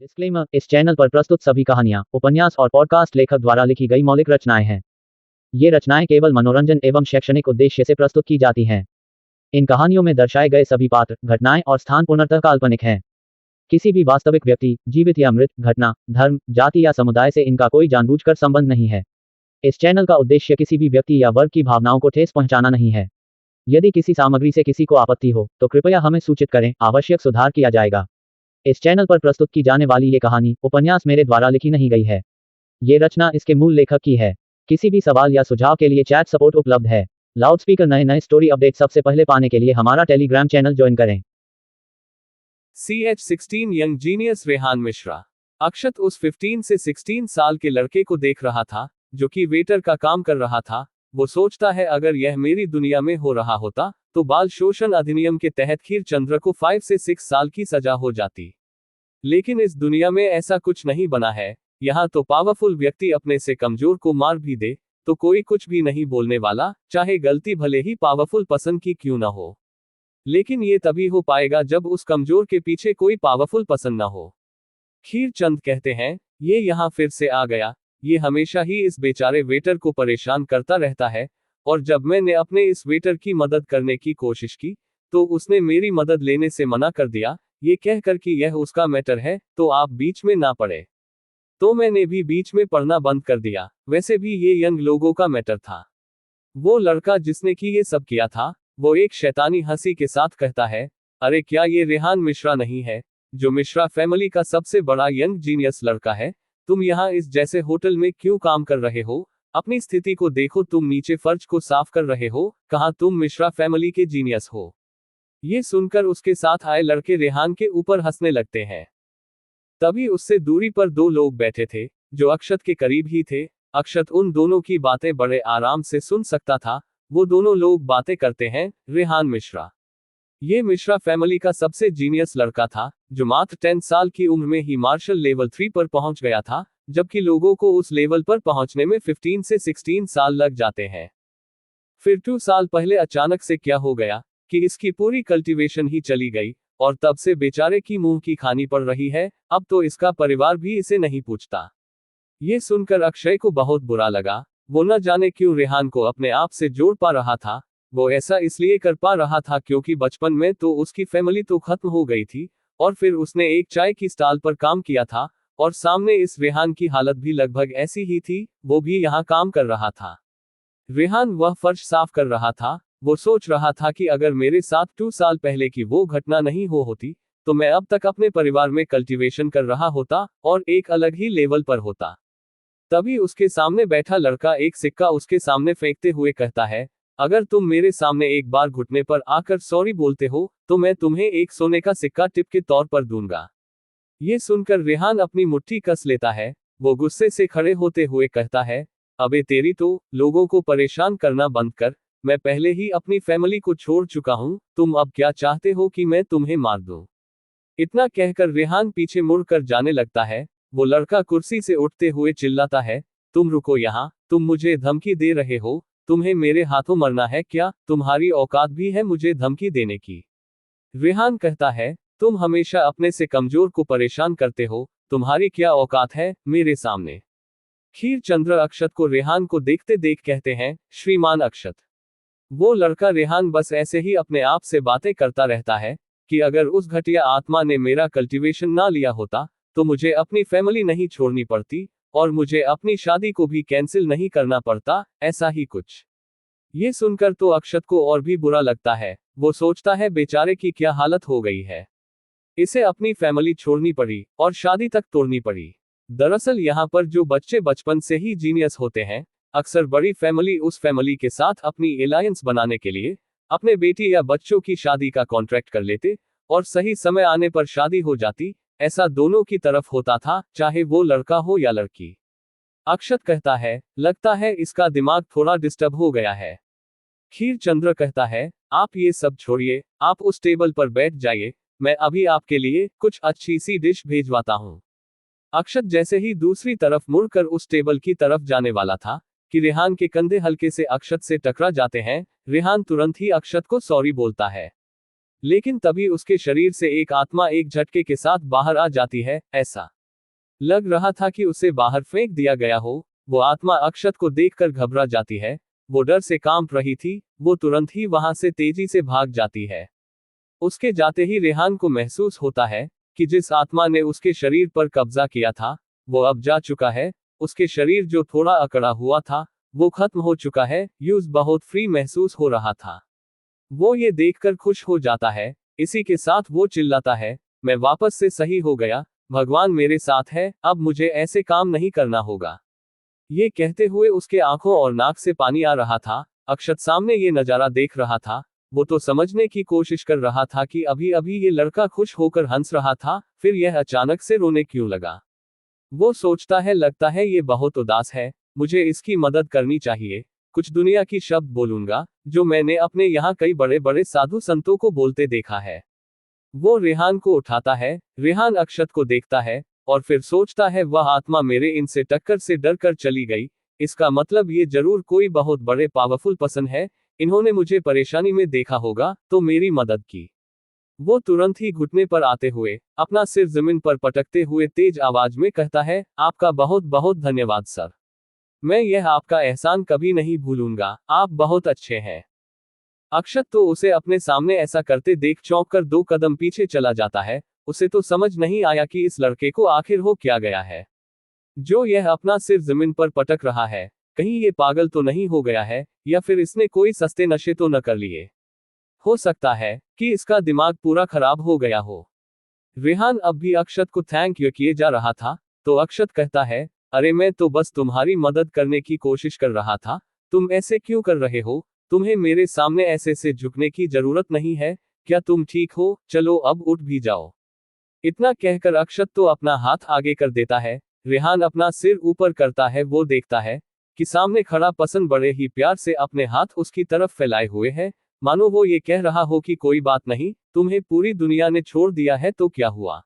Disclaimer, इस channel पर प्रस्तुत सभी कहानियाँ, उपन्यास और पॉडकास्ट लेखक द्वारा लिखी गई मौलिक रचनाएं हैं। ये रचनाएं केवल मनोरंजन एवं शैक्षणिक उद्देश्य से प्रस्तुत की जाती हैं। इन कहानियों में दर्शाए गए सभी पात्र, घटनाएं और स्थान पूर्णतः काल्पनिक हैं। किसी भी वास्तविक व्यक्ति, जीवित या मृत, घटना, धर्म, जाति या समुदाय से इनका कोई जानबूझकर संबंध नहीं है। इस चैनल का उद्देश्य किसी भी व्यक्ति या वर्ग की भावनाओं को ठेस पहुंचाना नहीं है। यदि किसी सामग्री से किसी को आपत्ति हो, तो कृपया हमें सूचित करें, आवश्यक सुधार किया जाएगा। इस चैनल पर प्रस्तुत की जाने वाली ये कहानी, उपन्यास मेरे द्वारा लिखी नहीं गई है। ये रचना इसके मूल लेखक की है। किसी भी सवाल या सुझाव के लिए चैट सपोर्ट उपलब्ध है। लाउडस्पीकर नए स्टोरी अपडेट सबसे पहले पाने के लिए हमारा टेलीग्राम चैनल ज्वाइन करें। CH16 young genius Rehan Mishra. Akshat उस 15 से 16 साल के लड़के को देख रहा था, जो कि वेटर का काम कर रहा था। वो सोचता है, अगर यह मेरी दुनिया में हो रहा होता, तो बाल शोषण अधिनियम के तहत खीर चंद्र को 5 से 6 साल की सजा हो जाती। लेकिन इस दुनिया में ऐसा कुछ नहीं बना है। यहाँ तो पावरफुल व्यक्ति अपने से कमजोर को मार भी दे, तो कोई कुछ भी नहीं बोलने वाला, चाहे गलती भले ही पावरफुल पसंद की क्यों ना हो। लेकिन ये तभी हो पाएगा जब उस कमजोर के पीछे कोई पावरफुल पसंद ना हो। खीर चंद कहते हैं, ये यहाँ फिर से आ गया। ये हमेशा ही इस बेचारे वेटर को परेशान करता रहता है, और जब मैंने अपने इस वेटर की मदद करने की कोशिश की, तो उसने मेरी मदद लेने से मना कर दिया, ये कहकर कि यह उसका मैटर है, तो आप बीच में ना पड़े। तो मैंने भी बीच में पढ़ना बंद कर दिया। वैसे भी ये यंग लोगों का मैटर था। वो लड़का जिसने कि ये सब किया था, वो एक शैतानी हंसी के साथ कहता है, अरे क्या ये रेहान मिश्रा नहीं है, जो मिश्रा फैमिली का सबसे बड़ा यंग जीनियस लड़का है? तुम यहाँ इस जैसे होटल में क्यों काम कर रहे हो? अपनी स्थिति को देखो, तुम नीचे फर्श को साफ कर रहे हो, कहाँ तुम मिश्रा फैमिली के जीनियस हो? ये सुनकर उसके साथ आए लड़के रेहान के ऊपर हंसने लगते हैं। तभी उससे दूरी पर दो लोग बैठे थे, जो अक्षत के करीब ही थे। अक्षत उन दोनों की बातें बड़े आराम से सुन सकता था। वो दोनों लोग बातें करते हैं, रेहान मिश्रा। ये मिश्रा फैमिली का सबसे जीनियस लड़का था, जो मात्र 10 साल की उम्र में ही मार्शल लेवल 3 पर पहुंच गया था, जबकि लोगों को उस लेवल पर पहुंचने में 15 से 16 साल लग जाते हैं। फिर 2 साल पहले अचानक से क्या हो गया कि इसकी पूरी कल्टीवेशन ही चली गई, और तब से बेचारे की मुंह की खानी पड़ रही है। अब तो इसका परिवार भी इसे नहीं पूछता। ये सुनकर अक्षय को बहुत बुरा लगा। वो न जाने क्यों रेहान को अपने आप से जोड़ पा रहा था। वो ऐसा इसलिए कर पा रहा था क्योंकि बचपन में तो उसकी फैमिली तो खत्म हो गई थी, और फिर उसने एक चाय की स्टॉल पर काम किया था, और सामने इस रेहान की हालत भी लगभग ऐसी ही थी। वो भी यहाँ काम कर रहा था। रेहान वह फर्श साफ कर रहा था। वो सोच रहा था कि अगर मेरे साथ 2 साल पहले की वो घटना नहीं होती, तो मैं अब तक अपने परिवार में कल्टीवेशन कर रहा होता, और एक अलग ही लेवल पर होता। तभी उसके सामने बैठा लड़का एक सिक्का उसके सामने फेंकते हुए कहता है, अगर तुम मेरे सामने एक बार घुटने पर आकर सॉरी बोलते हो, तो मैं तुम्हें एक सोने का सिक्का टिप के तौर पर दूंगा। ये सुनकर रेहान अपनी मुट्ठी कस लेता है। वो गुस्से से खड़े होते हुए कहता है, अबे तेरी तो, लोगों को परेशान करना बंद कर। मैं पहले ही अपनी फैमिली को छोड़ चुका हूं, तुम अब क्या चाहते हो कि मैं तुम्हें मार दूं? इतना कहकर रेहान पीछे मुड़कर जाने लगता है। वो लड़का कुर्सी से उठते हुए चिल्लाता है, तुम रुको यहाँ, तुम मुझे धमकी दे रहे हो? तुम्हें मेरे हाथों मरना है क्या? तुम्हारी औकात भी है मुझे धमकी देने की? रेहान कहता है, तुम हमेशा अपने से कमजोर को परेशान करते हो, तुम्हारी क्या औकात है मेरे सामने? खीर चंद्र अक्षत को रेहान को देखते देख कहते हैं, श्रीमान अक्षत। वो लड़का रेहान बस ऐसे ही अपने आप से बातें करता रहता है कि अगर उस घटिया आत्मा ने मेरा कल्टीवेशन ना लिया होता, तो मुझे अपनी फैमिली नहीं छोड़नी पड़ती, और मुझे अपनी शादी को भी कैंसिल नहीं करना पड़ता, ऐसा ही कुछ। ये सुनकर तो अक्षत को और भी बुरा लगता है। वो सोचता है, बेचारे की क्या हालत हो गई है। इसे अपनी फैमिली छोड़नी पड़ी, और शादी तक तोड़नी पड़ी। दरअसल यहाँ पर जो बच्चे बचपन से ही जीनियस होते हैं, अक्सर बड़ी फैमिली उस फैमिली के साथ अपनी एलायंस बनाने के लिए अपने बेटी या बच्चों की शादी का कॉन्ट्रैक्ट कर लेते, और सही समय आने पर शादी हो जाती। ऐसा दोनों की तरफ होता था, चाहे वो लड़का हो या लड़की। अक्षत कहता है, लगता है इसका दिमाग थोड़ा डिस्टर्ब हो गया है। खीर चंद्र कहता है, आप ये सब छोड़िए, आप उस टेबल पर बैठ जाइए, मैं अभी आपके लिए कुछ अच्छी सी डिश भेजवाता हूँ। अक्षत जैसे ही दूसरी तरफ मुड़कर उस टेबल की तरफ जाने वाला था कि रेहान के कंधे हल्के से अक्षत से टकरा जाते हैं। रेहान तुरंत ही अक्षत को सॉरी बोलता है। लेकिन तभी उसके शरीर से एक आत्मा एक झटके के साथ बाहर आ जाती है। ऐसा लग रहा था कि उसे बाहर फेंक दिया गया हो। वो आत्मा अक्षत को देखकर घबरा जाती है। वो डर से कांप रही थी। वो तुरंत ही वहां से तेजी से भाग जाती है। उसके जाते ही रेहान को महसूस होता है कि जिस आत्मा ने उसके शरीर पर कब्जा किया था वो अब जा चुका है। उसके शरीर जो थोड़ा अकड़ा हुआ था वो खत्म हो चुका है। यूज बहुत फ्री महसूस हो रहा था। वो ये देखकर खुश हो जाता है। इसी के साथ वो चिल्लाता है, मैं वापस से सही हो गया, भगवान मेरे साथ है, अब मुझे ऐसे काम नहीं करना होगा। ये कहते हुए उसके आंखों और नाक से पानी आ रहा था। अक्षत सामने ये नजारा देख रहा था। वो तो समझने की कोशिश कर रहा था कि अभी अभी ये लड़का खुश होकर हंस रहा था, फिर यह अचानक से रोने क्यों लगा। वो सोचता है लगता है ये बहुत उदास है, मुझे इसकी मदद करनी चाहिए। कुछ दुनिया की शब्द बोलूंगा जो मैंने अपने यहाँ कई बड़े बड़े साधु संतों को बोलते देखा है। वो रेहान को उठाता है। रेहान अक्षत को देखता है और फिर सोचता है वह आत्मा मेरे इनसे टक्कर से डर कर चली गई। इसका मतलब ये जरूर कोई बहुत बड़े पावरफुल पर्सन है। इन्होंने मुझे परेशानी में देखा होगा तो मेरी मदद की। वो तुरंत ही घुटने पर आते हुए अपना सिर जमीन पर पटकते हुए तेज आवाज में कहता है, आपका बहुत बहुत धन्यवाद सर। मैं यह आपका एहसान कभी नहीं भूलूंगा, आप बहुत अच्छे हैं। अक्षत तो उसे अपने सामने ऐसा करते देख चौंक कर 2 कदम पीछे चला जाता है। उसे तो समझ नहीं आया कि इस लड़के को आखिर हो क्या गया है जो यह अपना सिर जमीन पर पटक रहा है। कहीं ये पागल तो नहीं हो गया है या फिर इसने कोई सस्ते नशे तो न कर लिए। हो सकता है कि इसका दिमाग पूरा खराब हो गया हो। रेहान अब भी अक्षत को थैंक यू किए जा रहा था तो अक्षत कहता है, अरे मैं तो बस तुम्हारी मदद करने की कोशिश कर रहा था, तुम ऐसे क्यों कर रहे हो। तुम्हें मेरे सामने ऐसे से झुकने की जरूरत नहीं है। क्या तुम ठीक हो, चलो अब उठ भी जाओ। इतना कहकर अक्षत तो अपना हाथ आगे कर देता है। रेहान अपना सिर ऊपर करता है। वो देखता है कि सामने खड़ा पर्सन बड़े ही प्यार से अपने हाथ उसकी तरफ फैलाए हुए है, मानो वो ये कह रहा हो कि कोई बात नहीं, तुम्हें पूरी दुनिया ने छोड़ दिया है तो क्या हुआ,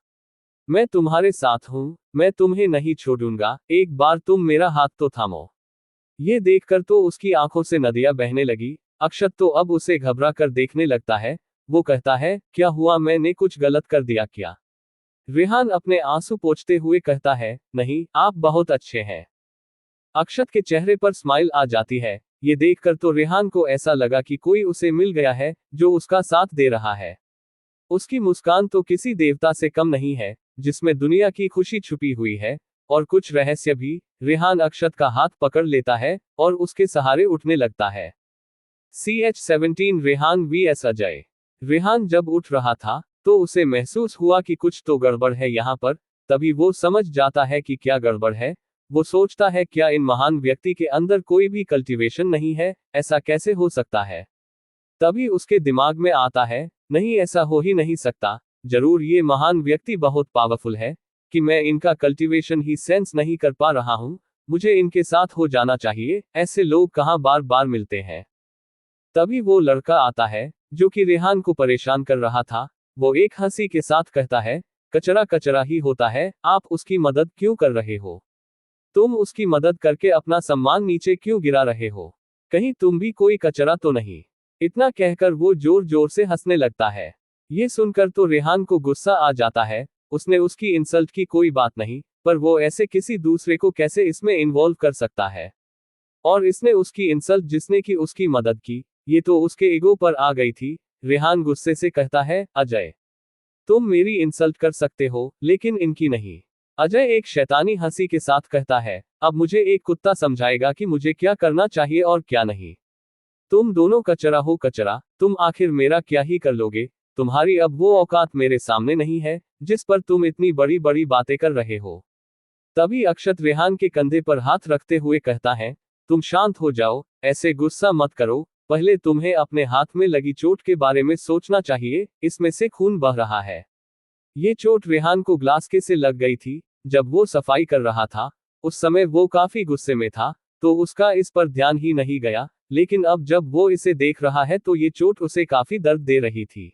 मैं तुम्हारे साथ हूं, मैं तुम्हें नहीं छोड़ूंगा, एक बार तुम मेरा हाथ तो थामो। ये देखकर तो उसकी आंखों से नदियां बहने लगी। अक्षत तो अब उसे घबरा कर देखने लगता है। वो कहता है, क्या हुआ, मैंने कुछ गलत कर दिया क्या। रेहान अपने आंसू पोंछते हुए कहता है, नहीं, आप बहुत अच्छे हैं। अक्षत के चेहरे पर स्माइल आ जाती है। ये देखकर तो रेहान को ऐसा लगा कि कोई उसे मिल गया है जो उसका साथ दे रहा है। उसकी मुस्कान तो किसी देवता से कम नहीं है जिसमें दुनिया की खुशी छुपी हुई है और कुछ रहस्य भी। रेहान अक्षत का हाथ पकड़ लेता है और उसके सहारे उठने लगता है। CH-17 Rehan vs Ajay. रेहान जब उठ रहा था तो उसे महसूस हुआ कि कुछ तो गड़बड़ है यहाँ पर। तभी वो समझ जाता है कि क्या गड़बड़ है। वो सोचता है क्या इन महान व्यक्ति के अंदर कोई भी कल्टीवेशन नहीं है, ऐसा कैसे हो सकता है। तभी उसके दिमाग में आता है, नहीं ऐसा हो ही नहीं सकता, जरूर ये महान व्यक्ति बहुत पावरफुल है कि मैं इनका कल्टीवेशन ही सेंस नहीं कर पा रहा हूं। मुझे इनके साथ हो जाना चाहिए, ऐसे लोग कहां बार बार मिलते हैं। तभी वो लड़का आता है जो कि रेहान को परेशान कर रहा था। वो एक हंसी के साथ कहता है, कचरा कचरा ही होता है, आप उसकी मदद क्यों कर रहे हो। तुम उसकी मदद करके अपना सम्मान नीचे क्यों गिरा रहे हो, कहीं तुम भी कोई कचरा तो नहीं। इतना कहकर वो जोर जोर से हंसने लगता है। ये सुनकर तो रेहान को गुस्सा आ जाता है। उसने उसकी इंसल्ट की कोई बात नहीं, पर वो ऐसे किसी दूसरे को कैसे इसमें इन्वॉल्व कर सकता है। और इसने उसकी इंसल्ट जिसने की उसकी मदद की, ये तो उसके ईगो पर आ गई थी। रेहान गुस्से से कहता है, अजय तुम मेरी इंसल्ट कर सकते हो लेकिन इनकी नहीं। अजय एक शैतानी हंसी के साथ कहता है, अब मुझे एक कुत्ता समझाएगा कि मुझे क्या करना चाहिए और क्या नहीं। तुम दोनों कचरा हो कचरा, तुम आखिर मेरा क्या ही कर लोगे। तुम्हारी अब वो औकात मेरे सामने नहीं है जिस पर तुम इतनी बड़ी बड़ी बातें कर रहे हो। तभी अक्षत रेहान के कंधे पर हाथ रखते हुए कहता है, तुम शांत हो जाओ, ऐसे गुस्सा मत करो, पहले तुम्हें अपने हाथ में लगी चोट के बारे में सोचना चाहिए, इसमें से खून बह रहा है। ये चोट रेहान को ग्लास के से लग गई थी जब वो सफाई कर रहा था। उस समय वो काफी गुस्से में था तो उसका इस पर ध्यान ही नहीं गया, लेकिन अब जब वो इसे देख रहा है तो ये चोट उसे काफी दर्द दे रही थी।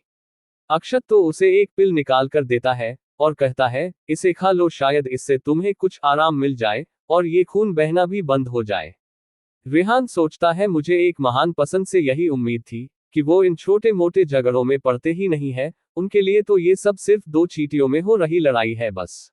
अक्षत तो उसे एक पिल निकाल कर देता है और कहता है, इसे खा लो, शायद इससे तुम्हें कुछ आराम मिल जाए और ये खून बहना भी बंद हो जाए। रेहान सोचता है, मुझे एक महान पसंद से यही उम्मीद थी, कि वो इन छोटे मोटे झगड़ों में पड़ते ही नहीं है, उनके लिए तो ये सब सिर्फ दो चींटियों में हो रही लड़ाई है बस।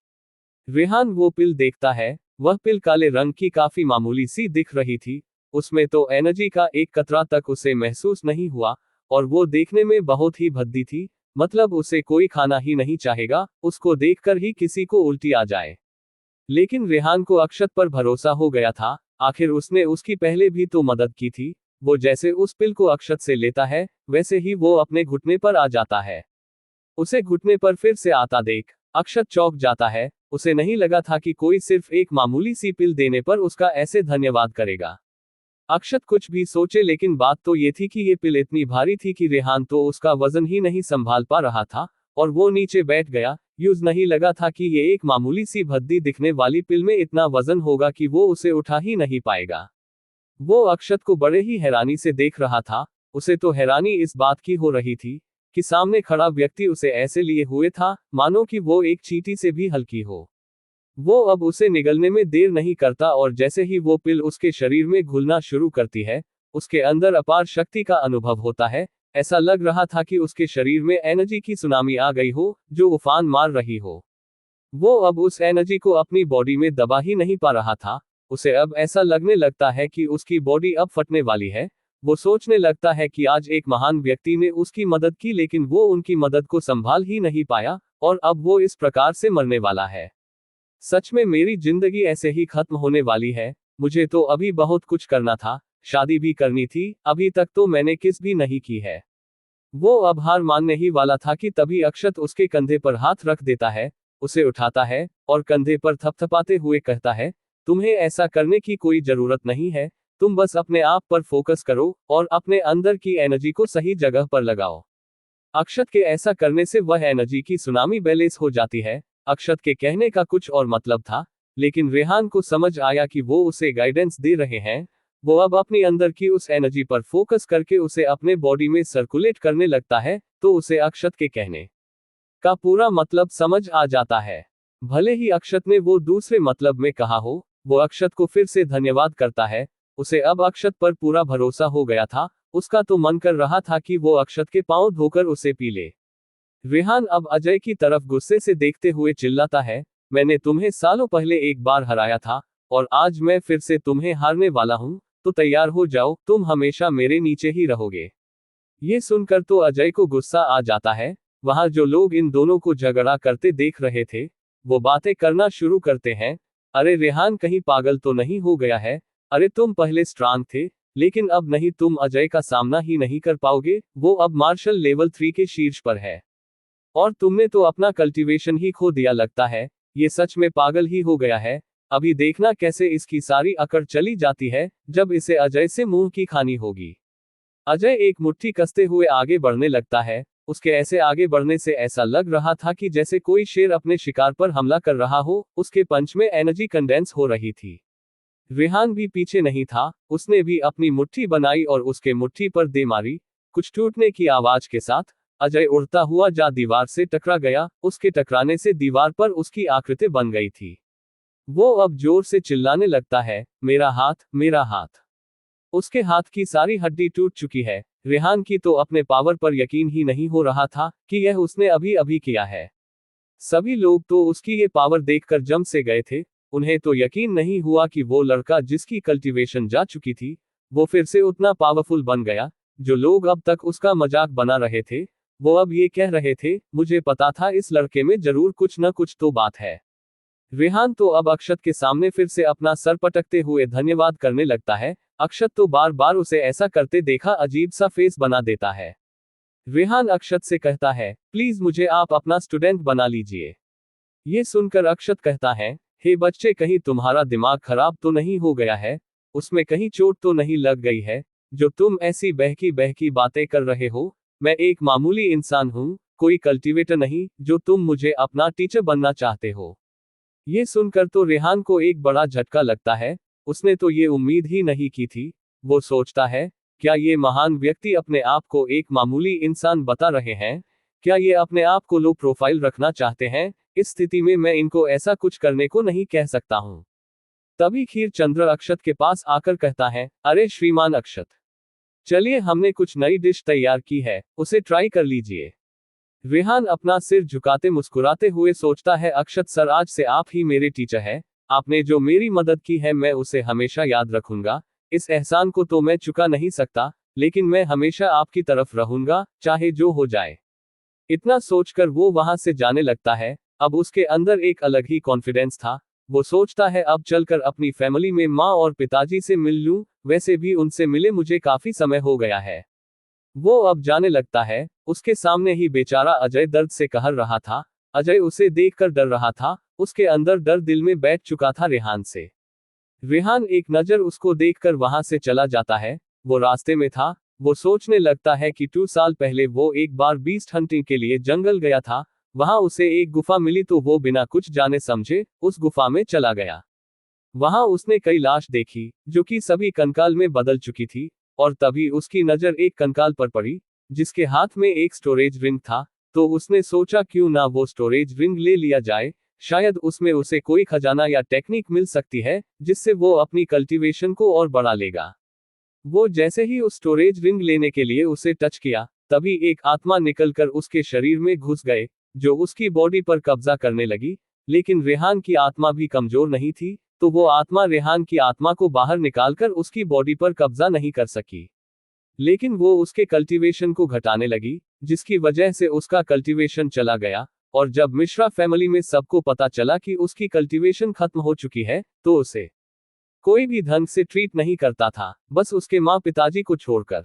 रेहान वो पिल देखता है, वह पिल काले रंग की काफी मामूली सी दिख रही थी, उसमें तो एनर्जी का एक कतरा तक उसे महसूस नहीं हुआ, और वो देखने में बहुत ही भद्दी थी, मतलब उसे कोई खाना ही नहीं चाहेगा, उसको देखकर ही किसी को उल्टी आ जाए। लेकिन रेहान को अक्षत पर भरोसा हो गया था, आखिर उसने उसकी पहले भी तो मदद की थी, वो जैसे उस पिल को अक्षत से लेता है, वैसे ही वो अपने घुटने पर आ जाता है। उसे घुटने पर फिर से आता देख अक्षत चौंक जाता है, उसे नहीं लगा था कि कोई सिर्फ एक मामूली सी पिल देने पर उसका ऐसे धन्यवाद करेगा। अक्षत कुछ भी सोचे, लेकिन बात तो ये थी कि ये पिल इतनी भारी थी कि रेहान तो उसका वजन ही नहीं संभाल पा रहा था, और वो नीचे बैठ गया। यूज नहीं लगा था कि ये एक मामूली सी भद्दी दिखने वाली पिल में इतना वजन होगा कि वो उसे उठा ही नहीं पाएगा। वो अक्षत को बड़े ही हैरानी से देख रहा था, उसे तो हैरानी इस बात की हो रही थी कि सामने खड़ा व्यक्ति उसे ऐसे लिए हुए था मानो कि वो एक चींटी से भी हल्की हो। वो अब उसे निगलने में देर नहीं करता, और जैसे ही वो पिल उसके शरीर में घुलना शुरू करती है, उसके अंदर अपार शक्ति का अनुभव होता है। ऐसा लग रहा था कि उसके शरीर में एनर्जी की सुनामी आ गई हो, जो उफान मार रही हो। वो अब उस एनर्जी को अपनी बॉडी में दबा ही नहीं पा रहा था, उसे अब ऐसा लगने लगता है कि उसकी बॉडी अब फटने वाली है। वो सोचने लगता है कि आज एक महान व्यक्ति ने उसकी मदद की, लेकिन वो उनकी मदद को संभाल ही नहीं पाया, और अब वो इस प्रकार से मरने वाला है। सच में मेरी जिंदगी ऐसे ही खत्म होने वाली है। मुझे तो अभी बहुत कुछ करना था, शादी भी करनी थी, अभी तक तो मैंने किस भी नहीं की है। वो अब हार मानने ही वाला था कि तभी अक्षत उसके कंधे पर हाथ रख देता है, उसे उठाता है, और कंधे पर थपथपाते हुए कहता है, तुम्हें ऐसा करने की कोई जरूरत नहीं है, तुम बस अपने आप पर फोकस करो, और अपने अंदर की एनर्जी को सही जगह पर लगाओ। अक्षत के ऐसा करने से वह एनर्जी की सुनामी बैलेंस हो जाती है। अक्षत के कहने का कुछ और मतलब था, लेकिन रेहान को समझ आया कि वो उसे गाइडेंस दे रहे हैं। वो अब अपनी अंदर की उस एनर्जी पर फोकस करके उसे अपने बॉडी में सर्कुलेट करने लगता है, तो उसे अक्षत के कहने का पूरा मतलब समझ आ जाता है। भले ही अक्षत ने वो दूसरे मतलब में कहा हो, वो अक्षत को फिर से धन्यवाद करता है। उसे अब अक्षत पर पूरा भरोसा हो गया था, उसका तो मन कर रहा था कि वो अक्षत के पांव धोकर उसे पी ले। रेहान अब अजय की तरफ गुस्से से देखते हुए चिल्लाता है, मैंने तुम्हें सालों पहले एक बार हराया था, और आज मैं फिर से तुम्हें हारने वाला हूं, तो तैयार हो जाओ, तुम हमेशा मेरे नीचे ही रहोगे। ये सुनकर तो अजय को गुस्सा आ जाता है। वहां जो लोग इन दोनों को झगड़ा करते देख रहे थे, वो बातें करना शुरू करते हैं, अरे रेहान कहीं पागल तो नहीं हो गया है, अरे तुम पहले स्ट्रांग थे, लेकिन अब नहीं, तुम अजय का सामना ही नहीं कर पाओगे, वो अब मार्शल लेवल 3 के शीर्ष पर है। और तुमने तो अपना कल्टीवेशन ही खो दिया लगता है, ये सच में पागल ही हो गया है। अभी देखना कैसे इसकी सारी अकड़ चली जाती है, जब इसे अजय से मुंह की खानी होगी। अजय एक मुट्ठी कसते हुए आगे बढ़ने लगता है, उसके ऐसे आगे बढ़ने से ऐसा लग रहा था कि जैसे कोई शेर अपने शिकार पर हमला कर रहा हो, उसके पंच में एनर्जी कंडेंस हो रही थी। रेहान भी पीछे नहीं था, उसने भी अपनी मुट्ठी बनाई और उसके मुट्ठी पर दे मारी। कुछ टूटने की आवाज के साथ अजय उड़ता हुआ जा दीवार से टकरा गया, उसके टकराने से दीवार पर उसकी आकृति बन गई थी। वो अब जोर से चिल्लाने लगता है, मेरा हाथ, मेरा हाथ। उसके हाथ की सारी हड्डी टूट चुकी है। रेहान की तो अपने पावर पर यकीन ही नहीं हो रहा था कि यह उसने अभी अभी किया है। सभी लोग तो उसकी ये पावर देखकर जम से गए थे, उन्हें तो यकीन नहीं हुआ कि वो लड़का जिसकी कल्टीवेशन जा चुकी थी, वो फिर से उतना पावरफुल बन गया। जो लोग अब तक उसका मजाक बना रहे थे, वो अब ये कह रहे थे, मुझे पता था इस लड़के में जरूर कुछ न कुछ तो बात है। रेहान तो अब अक्षत के सामने फिर से अपना सर पटकते हुए धन्यवाद करने लगता है। अक्षत तो बार बार उसे ऐसा करते देखा अजीब सा फेस बना देता है। रेहान अक्षत से कहता है, प्लीज मुझे आप अपना स्टूडेंट बना लीजिए। ये सुनकर अक्षत कहता है, हे बच्चे, कहीं तुम्हारा दिमाग खराब तो नहीं हो गया है, उसमें कहीं चोट तो नहीं लग गई है, जो तुम ऐसी बहकी बहकी बातें कर रहे हो। मैं एक मामूली इंसान हूँ, कोई कल्टीवेटर नहीं, जो तुम मुझे अपना टीचर बनना चाहते हो। ये सुनकर तो रेहान को एक बड़ा झटका लगता है, उसने तो ये उम्मीद ही नहीं की थी। वो सोचता है, क्या ये महान व्यक्ति अपने आप को एक मामूली इंसान बता रहे हैं? क्या ये अपने आप को लो प्रोफाइल रखना चाहते हैं? इस स्थिति में मैं इनको ऐसा कुछ करने को नहीं कह सकता हूँ। तभी खीर चंद्र अक्षत के पास आकर कहता है, अरे श्रीमान अक्षत, चलिए हमने कुछ नई डिश तैयार की है, उसे ट्राई कर लीजिए। रेहान अपना सिर झुकाते मुस्कुराते हुए सोचता है, अक्षत सर, आज से आप ही मेरे टीचर हैं। आपने जो मेरी मदद की है मैं उसे हमेशा याद रखूंगा। इस एहसान को तो मैं चुका नहीं सकता, लेकिन मैं हमेशा आपकी तरफ रहूंगा, चाहे जो हो जाए। इतना सोचकर वो वहां से जाने लगता है। अब उसके अंदर एक अलग ही कॉन्फिडेंस था। वो सोचता है, अब चलकर अपनी फैमिली में माँ और पिताजी से मिल लूं, वैसे भी उनसे मिले मुझे काफी समय हो गया है। वो अब जाने लगता है। उसके सामने ही बेचारा अजय दर्द से कहर रहा था। अजय उसे देखकर डर रहा था, उसके अंदर डर दिल में बैठ चुका था रेहान से। रेहान एक नजर उसको देखकर वहां से चला जाता है। वो रास्ते में था। वो सोचने लगता है कि 2 साल पहले वो एक बार बीस्ट हंटिंग के लिए जंगल गया था। वहां उसे एक गुफा मिली तो वो बिना कुछ जाने समझे उस गुफा में चला गया। वहां उसने कई लाश देखी, जो कि सभी कंकाल में बदल चुकी थी। और तभी उसकी नजर एक कंकाल पर पड़ी, जिसके हाथ में एक स्टोरेज रिंग था। तो उसने सोचा, क्यों ना वो स्टोरेज रिंग ले लिया जाए, शायद उसमें उसे कोई खजाना या टेक्निक मिल सकती है, जिससे वो अपनी कल्टीवेशन को और बढ़ा लेगा। वो जैसे ही उस स्टोरेज रिंग लेने के लिए उसे टच किया, तभी एक आत्मा निकलकर उसके शरीर में घुस गए, जो उसकी बॉडी पर कब्जा करने लगी। लेकिन रेहान की आत्मा भी कमजोर नहीं थी, तो वो आत्मा रेहान की आत्मा को बाहर निकालकर उसकी बॉडी पर कब्जा नहीं कर सकी। लेकिन वो उसके कल्टीवेशन को घटाने लगी, जिसकी वजह से उसका कल्टीवेशन चला गया। और जब मिश्रा फैमिली में सबको पता चला कि उसकी कल्टीवेशन खत्म हो चुकी है, तो उसे कोई भी ढंग से ट्रीट नहीं करता था, बस उसके माँ पिताजी को छोड़कर।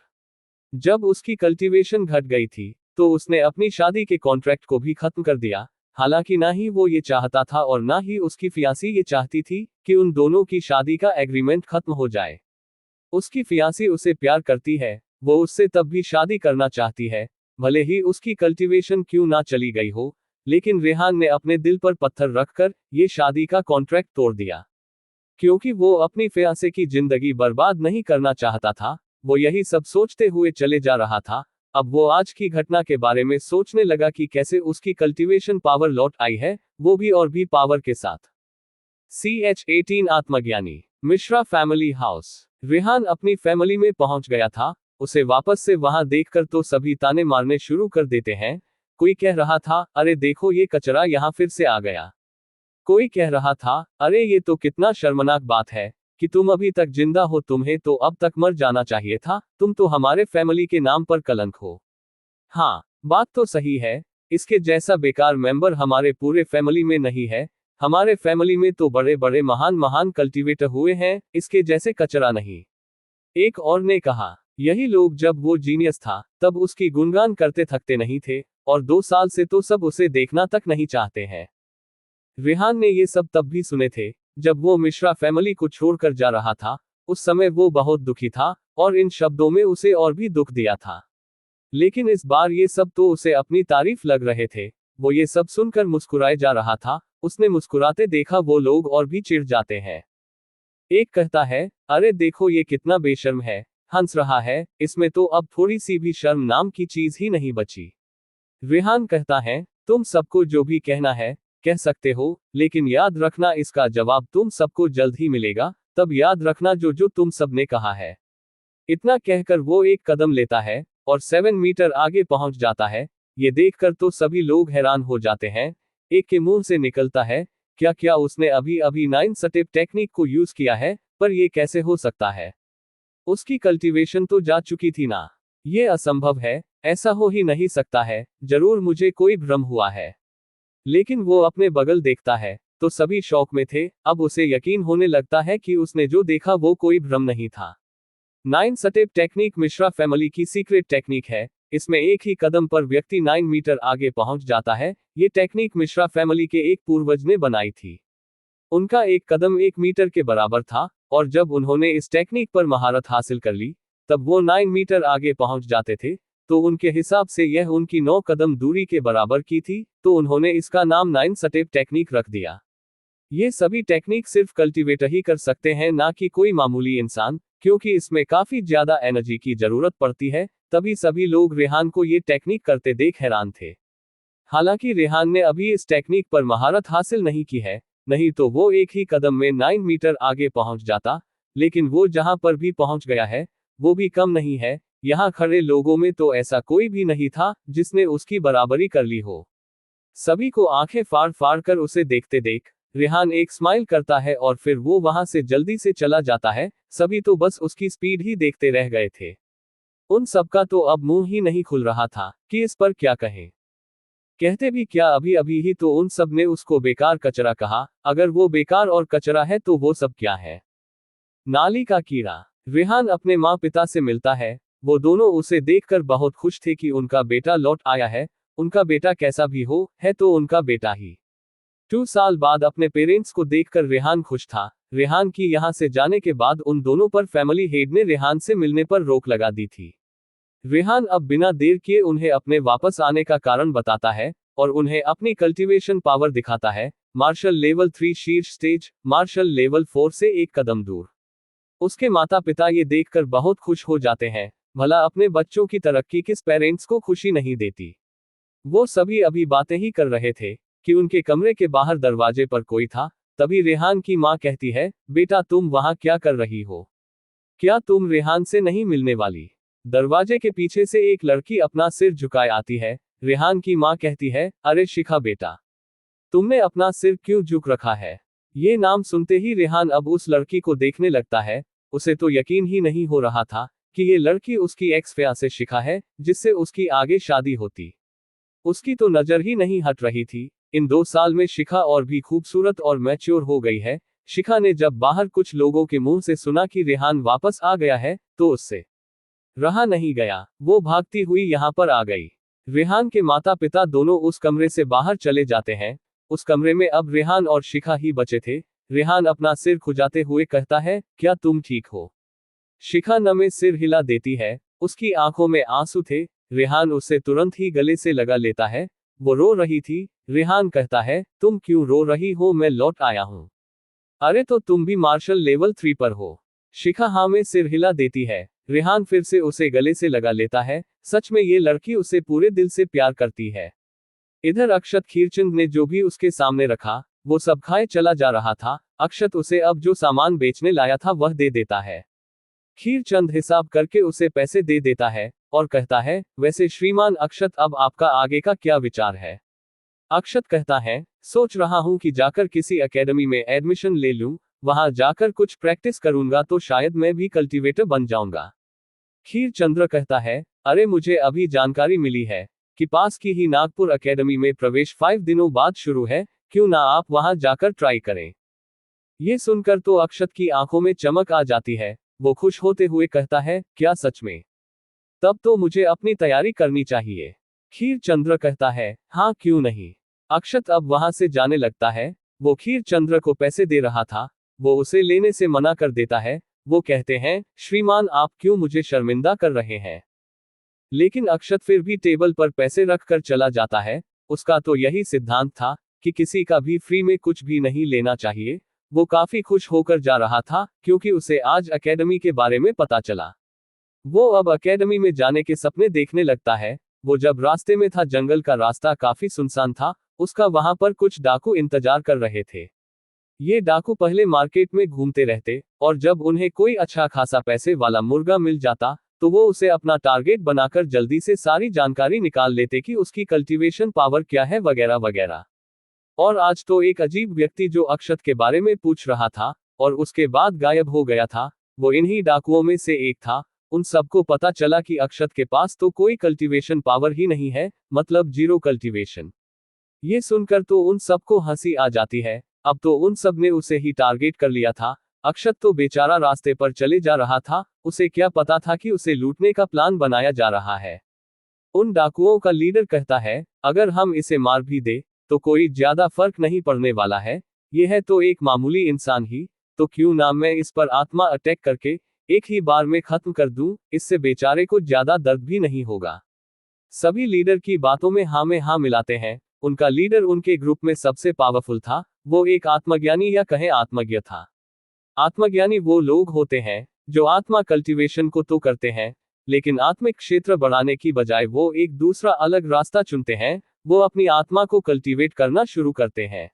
जब उसकी कल्टीवेशन घट गई थी, तो उसने अपनी शादी के कॉन्ट्रैक्ट को भी खत्म कर दिया। हालांकि ना ही वो ये चाहता था और ना ही उसकी फियांसी ये चाहती थी कि उन दोनों की शादी का एग्रीमेंट खत्म हो जाए। उसकी फियांसी उसे प्यार करती है, वो उससे तब भी शादी करना चाहती है, भले ही उसकी कल्टीवेशन क्यों ना चली गई हो। लेकिन रेहान ने अपने दिल पर पत्थर रखकर ये शादी का कॉन्ट्रैक्ट तोड़ दिया, क्योंकि वो अपनी फियांसे की जिंदगी बर्बाद नहीं करना चाहता था। वो यही सब सोचते हुए चले जा रहा था। अब वो आज की घटना के बारे में सोचने लगा कि कैसे उसकी कल्टीवेशन पावर लौट आई है, वो भी और भी पावर के साथ। CH18 आत्मज्ञानी मिश्रा फैमिली हाउस। रेहान अपनी फैमिली में पहुंच गया था। उसे वापस से वहां देखकर तो सभी ताने मारने शुरू कर देते हैं। कोई कह रहा था, अरे देखो ये कचरा यहाँ फिर से आ गया। कोई कह रहा था, अरे ये तो कितना शर्मनाक बात है कि तुम अभी तक जिंदा हो, तुम्हें तो अब तक मर जाना चाहिए था, तुम तो हमारे फैमिली के नाम पर कलंक हो। हाँ, बात तो सही है। इसके जैसा बेकार मेंबर हमारे पूरे फैमिली में नहीं है। हमारे फैमिली में तो बड़े बड़े महान महान कल्टीवेटर हुए हैं, इसके जैसे कचरा नहीं। एक और ने कहा, यही लोग जब वो जीनियस था तब उसकी गुणगान करते थकते नहीं थे, और 2 साल से तो सब उसे देखना तक नहीं चाहते हैं। रेहान ने ये सब तब भी सुने थे, जब वो मिश्रा फैमिली को छोड़कर जा रहा था। उस समय वो बहुत दुखी था, और इन शब्दों में उसे और भी दुख दिया था। लेकिन इस बार ये सब तो उसे अपनी तारीफ लग रहे थे। वो ये सब सुनकर मुस्कुराए जा रहा था। उसने मुस्कुराते देखा वो लोग और भी चिढ़ जाते हैं। एक कहता है, अरे देखो ये कितना बेशर्म है, हंस रहा है, इसमें तो अब थोड़ी सी भी शर्म नाम की चीज ही नहीं बची। रेहान कहता है, तुम सबको जो भी कहना है कह सकते हो, लेकिन याद रखना इसका जवाब तुम सबको जल्द ही मिलेगा। तब याद रखना जो जो तुम सबने कहा है। इतना कहकर वो एक कदम लेता है और 7 मीटर आगे पहुंच जाता है। ये देखकर तो सभी लोग हैरान हो जाते हैं। एक के मुंह से निकलता है, क्या क्या उसने अभी अभी 9 स्टेप टेक्निक को यूज किया है, पर ये कैसे हो सकता है? उसकी कल्टीवेशन तो जा चुकी थी ना। ये असंभव है, ऐसा हो ही नहीं सकता है, जरूर मुझे कोई भ्रम हुआ है। लेकिन वो अपने बगल देखता है, तो सभी शौक में थे। अब उसे यकीन होने लगता है कि उसने जो देखा वो कोई भ्रम नहीं था। 9 स्टेप टेक्निक मिश्रा फैमिली की सीक्रेट टेक्निक है। इसमें एक ही कदम पर व्यक्ति 9 मीटर आगे पहुंच जाता है। ये टेक्निक मिश्रा फैमिली के एक पूर्वज ने बनाई थी। उनका एक कदम 1 मीटर के बराबर था, और जब उन्होंने इस टेक्निक पर महारत हासिल कर ली, तब वो 9 मीटर आगे पहुंच जाते थे। तो उनके हिसाब से यह उनकी 9 कदम दूरी के बराबर की थी, तो उन्होंने इसका नाम 9 स्टेप टेक्निक रख दिया। ये सभी टेक्निक सिर्फ कल्टीवेटर ही कर सकते हैं, ना कि कोई मामूली इंसान, क्योंकि इसमें काफी ज्यादा एनर्जी की जरूरत पड़ती है। तभी सभी लोग रेहान को ये टेक्निक करते देख हैरान थे। हालांकि रेहान ने अभी इस टेक्निक पर महारत हासिल नहीं की है, नहीं तो वो एक ही कदम में 9 मीटर आगे पहुंच जाता। लेकिन वो जहां पर भी पहुंच गया है, वो भी कम नहीं है। यहाँ खड़े लोगों में तो ऐसा कोई भी नहीं था जिसने उसकी बराबरी कर ली हो। सभी को आंखें फाड़ फाड़ कर उसे देखते देख रेहान एक स्माइल करता है और फिर वो वहां से जल्दी से चला जाता है। सभी तो बस उसकी स्पीड ही देखते रह गए थे। उन सबका तो अब मुंह ही नहीं खुल रहा था कि इस पर क्या कहें। कहते भी क्या, अभी अभी ही तो उन सब ने उसको बेकार कचरा कहा। अगर वो बेकार और कचरा है तो वो सब क्या है? नाली का कीड़ा। रेहान अपने माँ पिता से मिलता है। वो दोनों उसे देखकर बहुत खुश थे कि उनका बेटा लौट आया है। उनका बेटा कैसा भी हो, है तो उनका बेटा ही। 2 साल बाद अपने पेरेंट्स को देखकर रेहान खुश था। रेहान की यहाँ से जाने के बाद उन दोनों पर फैमिली हेड ने रेहान से मिलने पर रोक लगा दी थी। रेहान अब बिना देर किए उन्हें अपने वापस आने का कारण बताता है और उन्हें अपनी कल्टीवेशन पावर दिखाता है। मार्शल लेवल 3 शीर्ष स्टेज, मार्शल लेवल 4 से एक कदम दूर। उसके माता पिता ये देखकर बहुत खुश हो जाते हैं। भला अपने बच्चों की तरक्की किस पेरेंट्स को खुशी नहीं देती। वो सभी अभी बातें ही कर रहे थे कि उनके कमरे के बाहर दरवाजे पर कोई था। तभी रेहान की माँ कहती है, बेटा तुम वहां क्या कर रही हो? क्या तुम रेहान से नहीं मिलने वाली? दरवाजे के पीछे से एक लड़की अपना सिर झुकाए आती है। रेहान की माँ कहती है, अरे शिखा बेटा, तुमने अपना सिर क्यों झुक रखा है? ये नाम सुनते ही रेहान अब उस लड़की को देखने लगता है। उसे तो यकीन ही नहीं हो रहा था कि ये लड़की उसकी एक्स फियांसे शिखा है, जिससे उसकी आगे शादी होती। उसकी तो नजर ही नहीं हट रही थी। इन 2 साल में शिखा और भी खूबसूरत और मैच्योर हो गई है। शिखा ने जब बाहर कुछ लोगों के मुंह से सुना कि रेहान वापस आ गया है तो उससे रहा नहीं गया। वो भागती हुई यहाँ पर आ गई। रेहान के माता पिता दोनों उस कमरे से बाहर चले जाते हैं। उस कमरे में अब रेहान और शिखा ही बचे थे। रेहान अपना सिर खुजाते हुए कहता है, क्या तुम ठीक हो? शिखा नमे सिर हिला देती है। उसकी आंखों में आंसू थे। रेहान उसे तुरंत ही गले से लगा लेता है। वो रो रही थी। रेहान कहता है, तुम क्यों रो रही हो? मैं लौट आया हूँ। अरे तो तुम भी मार्शल लेवल 3 पर हो? शिखा हाँ में सिर हिला देती है। रेहान फिर से उसे गले से लगा लेता है। सच में ये लड़की उसे पूरे दिल से प्यार करती है। इधर अक्षत खीरचंद ने जो भी उसके सामने रखा वो सब खाए चला जा रहा था। अक्षत उसे अब जो सामान बेचने लाया था वह दे देता है। खीरचंद हिसाब करके उसे पैसे दे देता है और कहता है, वैसे श्रीमान अक्षत, अब आपका आगे का क्या विचार है? अक्षत कहता है, सोच रहा हूं कि जाकर किसी एकेडमी में एडमिशन ले लूं। वहां जाकर कुछ प्रैक्टिस करूंगा तो शायद मैं भी कल्टीवेटर बन जाऊंगा। खीरचंद्र कहता है, अरे मुझे अभी जानकारी मिली है कि पास की ही नागपुर एकेडमी में प्रवेश 5 दिनों बाद शुरू है। क्यों ना आप वहां जाकर ट्राई करें? ये सुनकर तो अक्षत की आंखों में चमक आ जाती है। वो खुश होते हुए कहता है, क्या सच में? तब तो मुझे अपनी तैयारी करनी चाहिए। खीरचंद्र कहता है, हाँ क्यों नहीं। अक्षत अब वहां से जाने लगता है। वो खीरचंद्र को पैसे दे रहा था, वो उसे लेने से मना कर देता है। वो कहते हैं, श्रीमान आप क्यों मुझे शर्मिंदा कर रहे हैं? लेकिन अक्षत फिर भी टेबल पर पैसे रख कर चला जाता है। उसका तो यही सिद्धांत था कि किसी का भी फ्री में कुछ भी नहीं लेना चाहिए। वो काफी खुश होकर जा रहा था क्योंकि उसे आज एकेडमी के बारे में पता चला। वो अब एकेडमी में जाने के सपने देखने लगता है। वो जब रास्ते में था, जंगल का रास्ता काफी सुनसान था। उसका वहां पर कुछ डाकू इंतजार कर रहे थे। ये डाकू पहले मार्केट में घूमते रहते और जब उन्हें कोई अच्छा खासा पैसे वाला मुर्गा मिल जाता तो वो उसे अपना टारगेट बनाकर जल्दी से सारी जानकारी निकाल लेते कि उसकी कल्टीवेशन पावर क्या है वगैरह वगैरह। और आज तो एक अजीब व्यक्ति जो अक्षत के बारे में पूछ रहा था और उसके बाद गायब हो गया था, वो इन्हीं डाकुओं में से एक था। उन सबको पता चला कि अक्षत के पास तो कोई कल्टीवेशन पावर ही नहीं है, मतलब जीरो कल्टीवेशन। ये सुनकर तो उन सबको हंसी आ जाती है। अब तो उन सब ने उसे ही टारगेट कर लिया था। अक्षत तो बेचारा रास्ते पर चले जा रहा था। उसे क्या पता था कि उसे लूटने का प्लान बनाया जा रहा है। उन डाकुओं का लीडर कहता है, अगर हम इसे मार भी दे तो कोई ज्यादा फर्क नहीं पड़ने वाला है। यह है तो एक मामूली इंसान ही, तो क्यों ना मैं इस पर आत्मा अटैक करके एक ही बार में खत्म कर दूं। इससे बेचारे को ज्यादा दर्द भी नहीं होगा। सभी लीडर की बातों में हाँ मिलाते हैं। उनका लीडर उनके ग्रुप में सबसे पावरफुल था। वो एक आत्मज्ञानी या कहें आत्मज्ञ था। आत्मज्ञानी वो लोग होते हैं जो आत्मा कल्टीवेशन को तो करते हैं, लेकिन आत्मिक क्षेत्र बढ़ाने की बजाय वो एक दूसरा अलग रास्ता चुनते हैं। वो अपनी आत्मा को कल्टीवेट करना शुरू करते हैं।